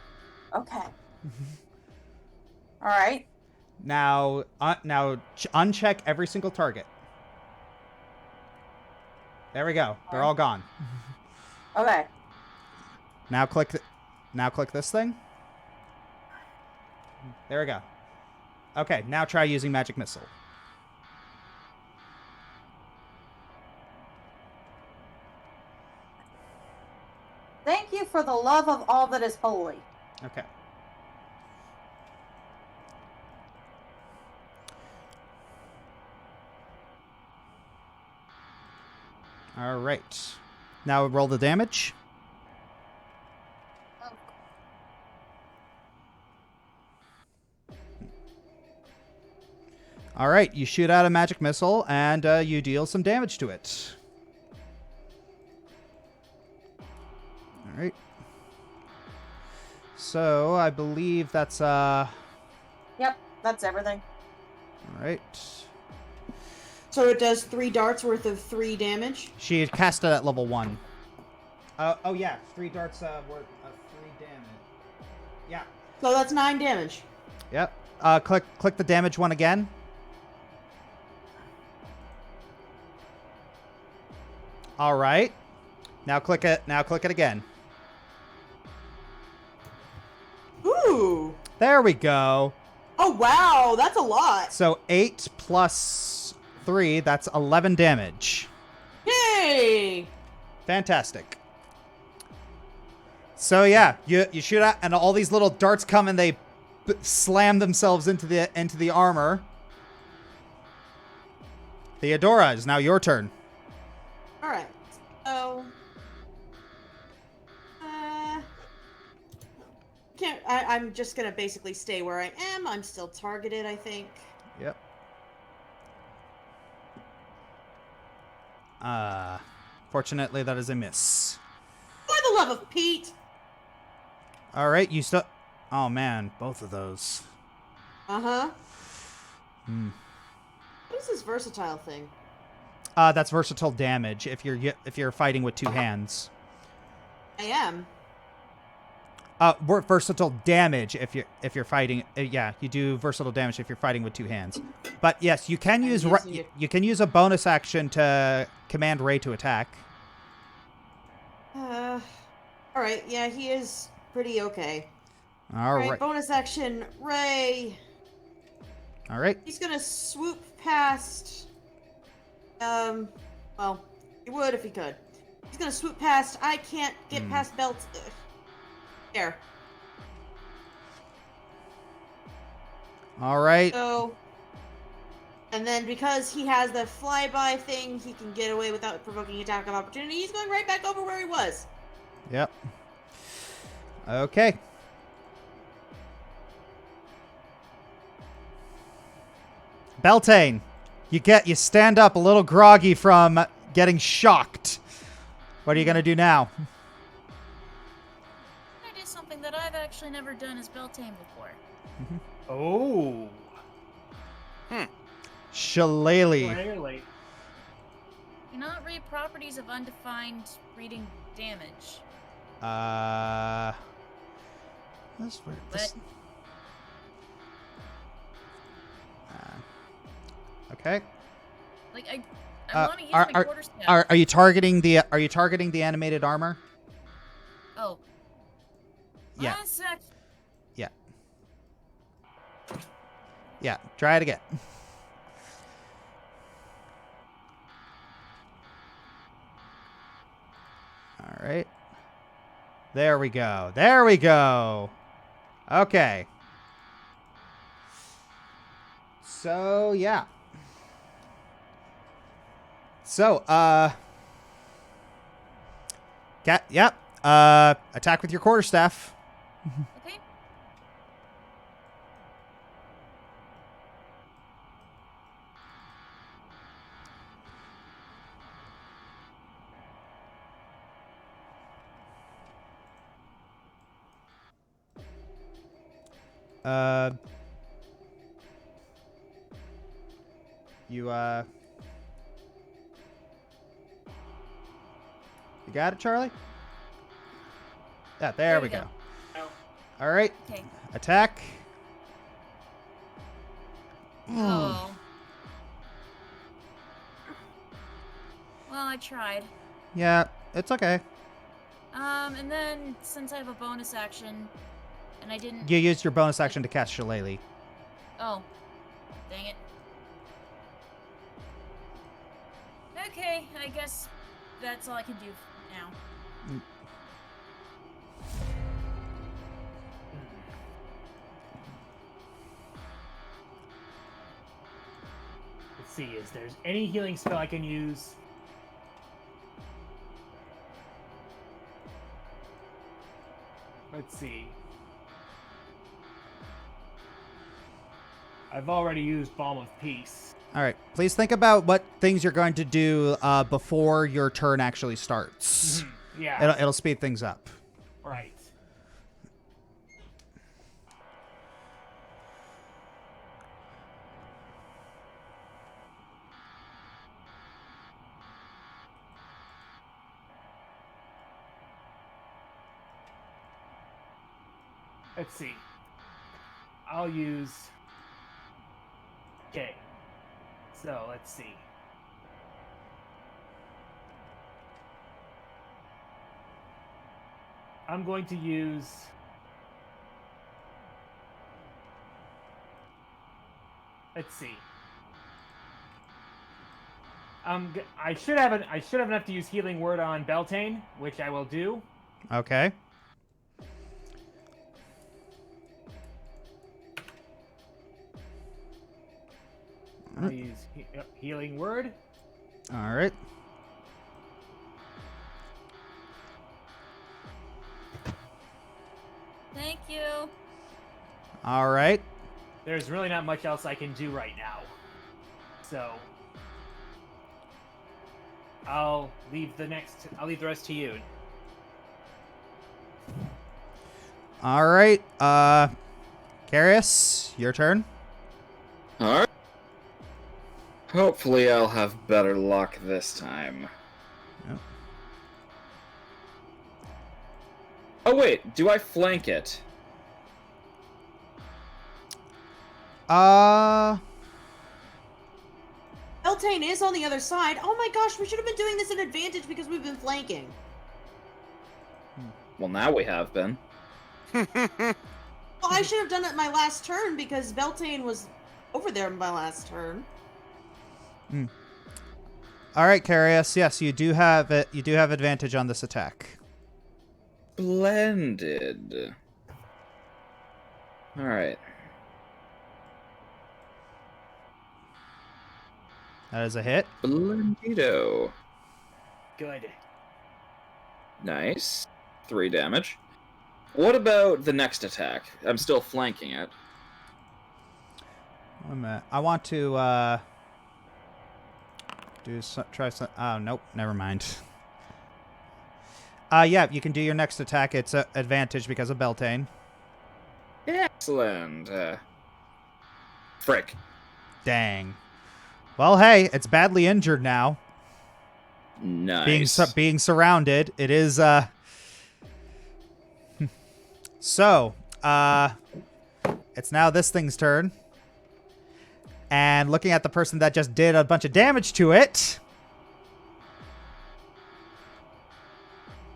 Okay. All right. Now uncheck every single target. There we go. They're all gone. Okay. Now click this thing. There we go. Okay, now try using magic missile. Thank you for the love of all that is holy. Okay. All right. Now roll the damage. All right, you shoot out a magic missile and you deal some damage to it. All right. So I believe that's Yep, that's everything. all right. So it does 3 darts worth of 3 damage. She had cast it at level 1. Oh yeah, 3 darts worth of 3 damage. Yeah. So that's 9 damage. Yep. Click the damage one again. All right. Now click it. Now click it again. Ooh. There we go. Oh wow, that's a lot. So 8 plus 3, that's 11 damage. Yay! Fantastic. So yeah, you shoot out, and all these little darts come and they slam themselves into the armor. Theodora, it's now your turn. All right. So, I'm just gonna basically stay where I am. I'm still targeted, I think. Yep. Fortunately, that is a miss. For the love of Pete! All right, you still. Oh man, both of those. Uh-huh. Hmm. What is this versatile thing? That's versatile damage if you're fighting with two hands. I am. Versatile damage if you're fighting. Yeah, you do versatile damage if you're fighting with two hands. But yes, you can use you can use a bonus action to command Ray to attack. All right. Yeah, he is pretty okay. All right. Bonus action, Ray. All right. He's gonna swoop past. Well, he would if he could. He's gonna swoop past. I can't get past Belt. There. All right. So, and then because he has the flyby thing, he can get away without provoking attack of opportunity. He's going right back over where he was. Yep. Okay. Beltane, you stand up a little groggy from getting shocked. What are you gonna do now? I do something that I've actually never done as Beltane before. Oh. Shillelagh. Clearly. Do not read properties of undefined reading damage. That's weird. What? Okay. Like I want to use my quarterstaff. Are you targeting the animated armor? Oh. Yeah. 1 sec. Yeah. Yeah. Try it again. All right. There we go. There we go. Okay. So, yeah. So, yep. Attack with your quarterstaff. Okay. You got it, Charlie? Yeah, there we go. All right. Okay. Attack. Oh. Well, I tried. Yeah, it's okay. And then since I have a bonus action, and I didn't. You used your bonus action to cast Shillelagh. Oh, dang it. Okay, I guess that's all I can do now. Let's see, is there's any healing spell I can use? Let's see. I've already used Balm of Peace. All right. Please think about what things you're going to do before your turn actually starts. Yeah. It'll speed things up. Right. Let's see. I'll use... Okay. So, let's see. I'm going to use... Let's see. I should have enough to use Healing Word on Beltane, which I will do. Okay. I'll use healing word. All right. Thank you. All right. There's really not much else I can do right now. So I'll leave the rest to you. All right. Kerius, your turn. Alright. Hopefully I'll have better luck this time. Yep. Oh wait, do I flank it? Beltane is on the other side. Oh my gosh, we should have been doing this at advantage because we've been flanking. Well, now we have been. Well, I should have done it my last turn because Beltane was over there my last turn. All right, Kerius. Yes, you do have it. You do have advantage on this attack. Splendid. Alright. That is a hit. Splendido. Good. Nice. 3 damage. What about the next attack? I'm still flanking it. Wait a minute. I want to try some. Oh nope, never mind. Yeah, you can do your next attack. It's advantage because of Beltane. Excellent. Frick. Dang. Well, hey, it's badly injured now. Nice. Being surrounded, it is. So, it's now this thing's turn. And looking at the person that just did a bunch of damage to it.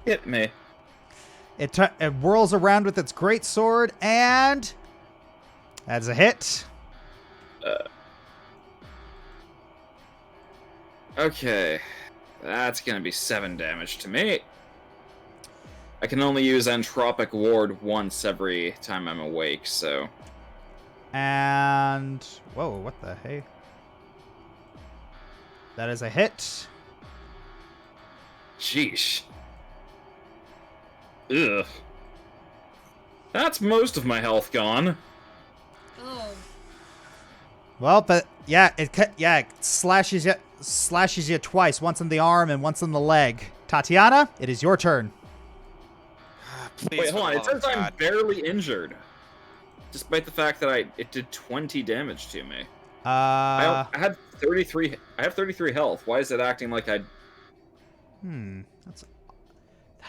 Hit me. It whirls around with its great sword, and that's a hit. Okay. That's gonna be 7 damage to me. I can only use Entropic Ward once every time I'm awake, so... And... Whoa, what the hey? That is a hit. Sheesh. Ugh. That's most of my health gone. Oh. Well, but yeah, it slashes you twice, once in the arm and once in the leg. Tatyana, it is your turn. Please, Wait, for hold on. the It love says of I'm God. barely injured. Despite the fact that it did 20 damage to me. I had 33. I have 33 health. Why is it acting like that is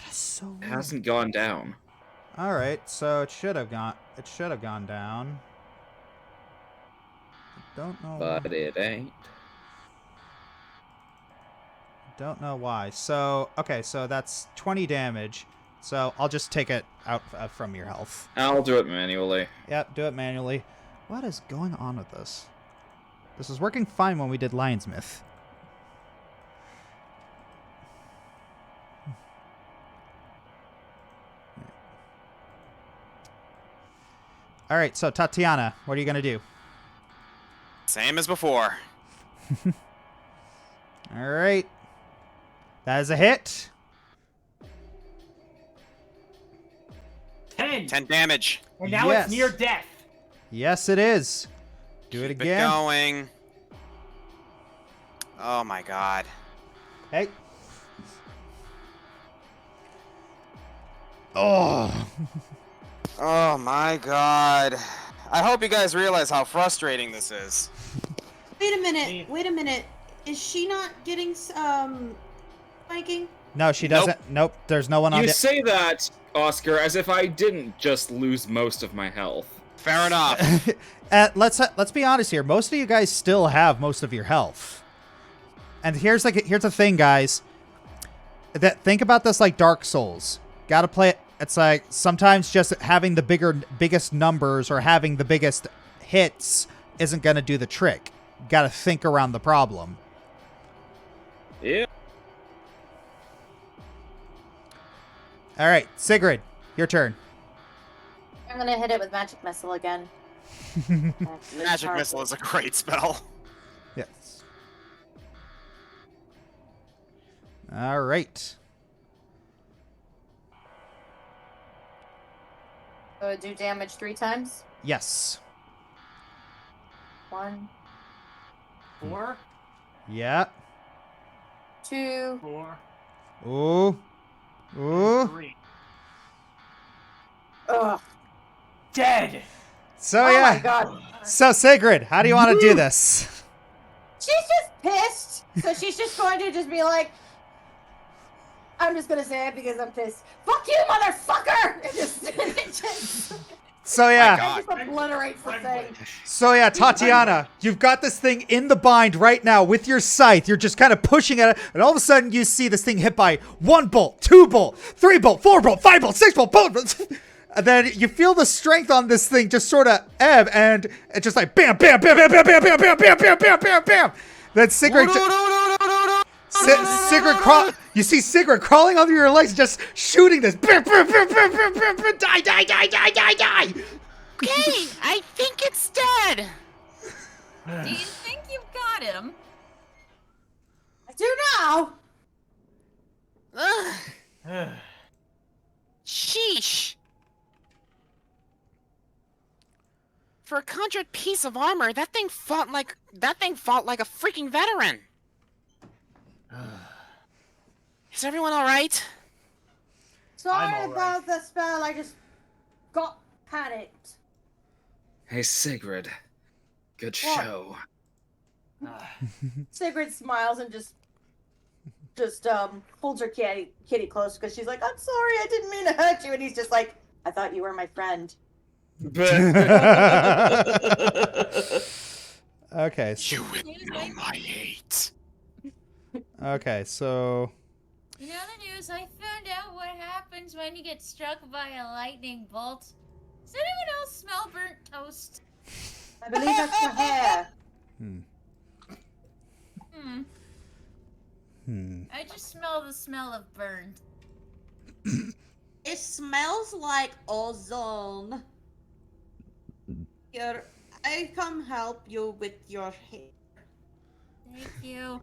so it weird. hasn't gone down? All right, so it should have gone down. Don't know. But it ain't. Don't know why. So, okay, so that's 20 damage. So I'll just take it out from your health. I'll do it manually. Yep, do it manually. What is going on with this? This was working fine when we did Lionsmouth. All right, so Tatyana, what are you going to do? Same as before. All right. That is a hit. 10. 10 damage. And now Yes. it's near death. Yes, it is. Do it Keep again. it going. Oh my god. Hey. Oh. Oh my god. I hope you guys realize how frustrating this is. Wait a minute. Wait a minute. Is she not getting spiking? No, she doesn't. Nope. There's no one on You the. say that, Oscar, as if I didn't just lose most of my health. Fair enough. Let's be honest here. Most of you guys still have most of your health. And here's the thing, guys. Think about this like Dark Souls. Gotta play it. It's like sometimes just having the biggest numbers or having the biggest hits isn't gonna do the trick. You gotta think around the problem. Yeah. All right, Sygrid, your turn. I'm gonna hit it with magic missile again. Magic Missile is a great spell. All right. So do damage 3 times? Yes. 1, 4, Yeah. 2, 4, Ooh. and Ooh. 3. ugh. Dead! So Oh yeah. my god. So Sygrid, how do you want to do this? She's just pissed. So she's just going to just be like, I'm just gonna say it because I'm pissed. Fuck you, motherfucker! And just So My yeah. God. just obliterates the thing. So yeah, Tatyana, you've got this thing in the bind right now with your scythe. You're just kind of pushing at it, and all of a sudden you see this thing hit by 1 bolt, 2 bolt, 3 bolt, 4 bolt, 5 bolt, 6 bolt, bolt. And then you feel the strength on this thing just sort of ebb, and it's just like bam, bam, bam, bam, bam, bam, bam, bam, bam, bam, bam, bam, bam. Then Sygrid, you see Sygrid crawling under your legs, just shooting this. Bam, bam, bam, bam, bam, bam, bam, die, die, die, die, die, die. Okay, I think it's dead. Do you think you've got him? I do now. Ugh. Sheesh. For a conjured piece of armor, that thing fought like a freaking veteran. Is everyone all right? Sorry all right. about the spell. I just got panicked. Hey, Sygrid. Good What? show. Sygrid smiles and just holds her kitty close because she's like, I'm sorry, I didn't mean to hurt you. And he's just like, I thought you were my friend. Okay. So, You would know my hate. okay, so You know the news? I found out what happens when you get struck by a lightning bolt. Does anyone else smell burnt toast? I believe that's your hair. I just smell the smell of burned. It smells like ozone. Here, I come help you with your hair. Thank you.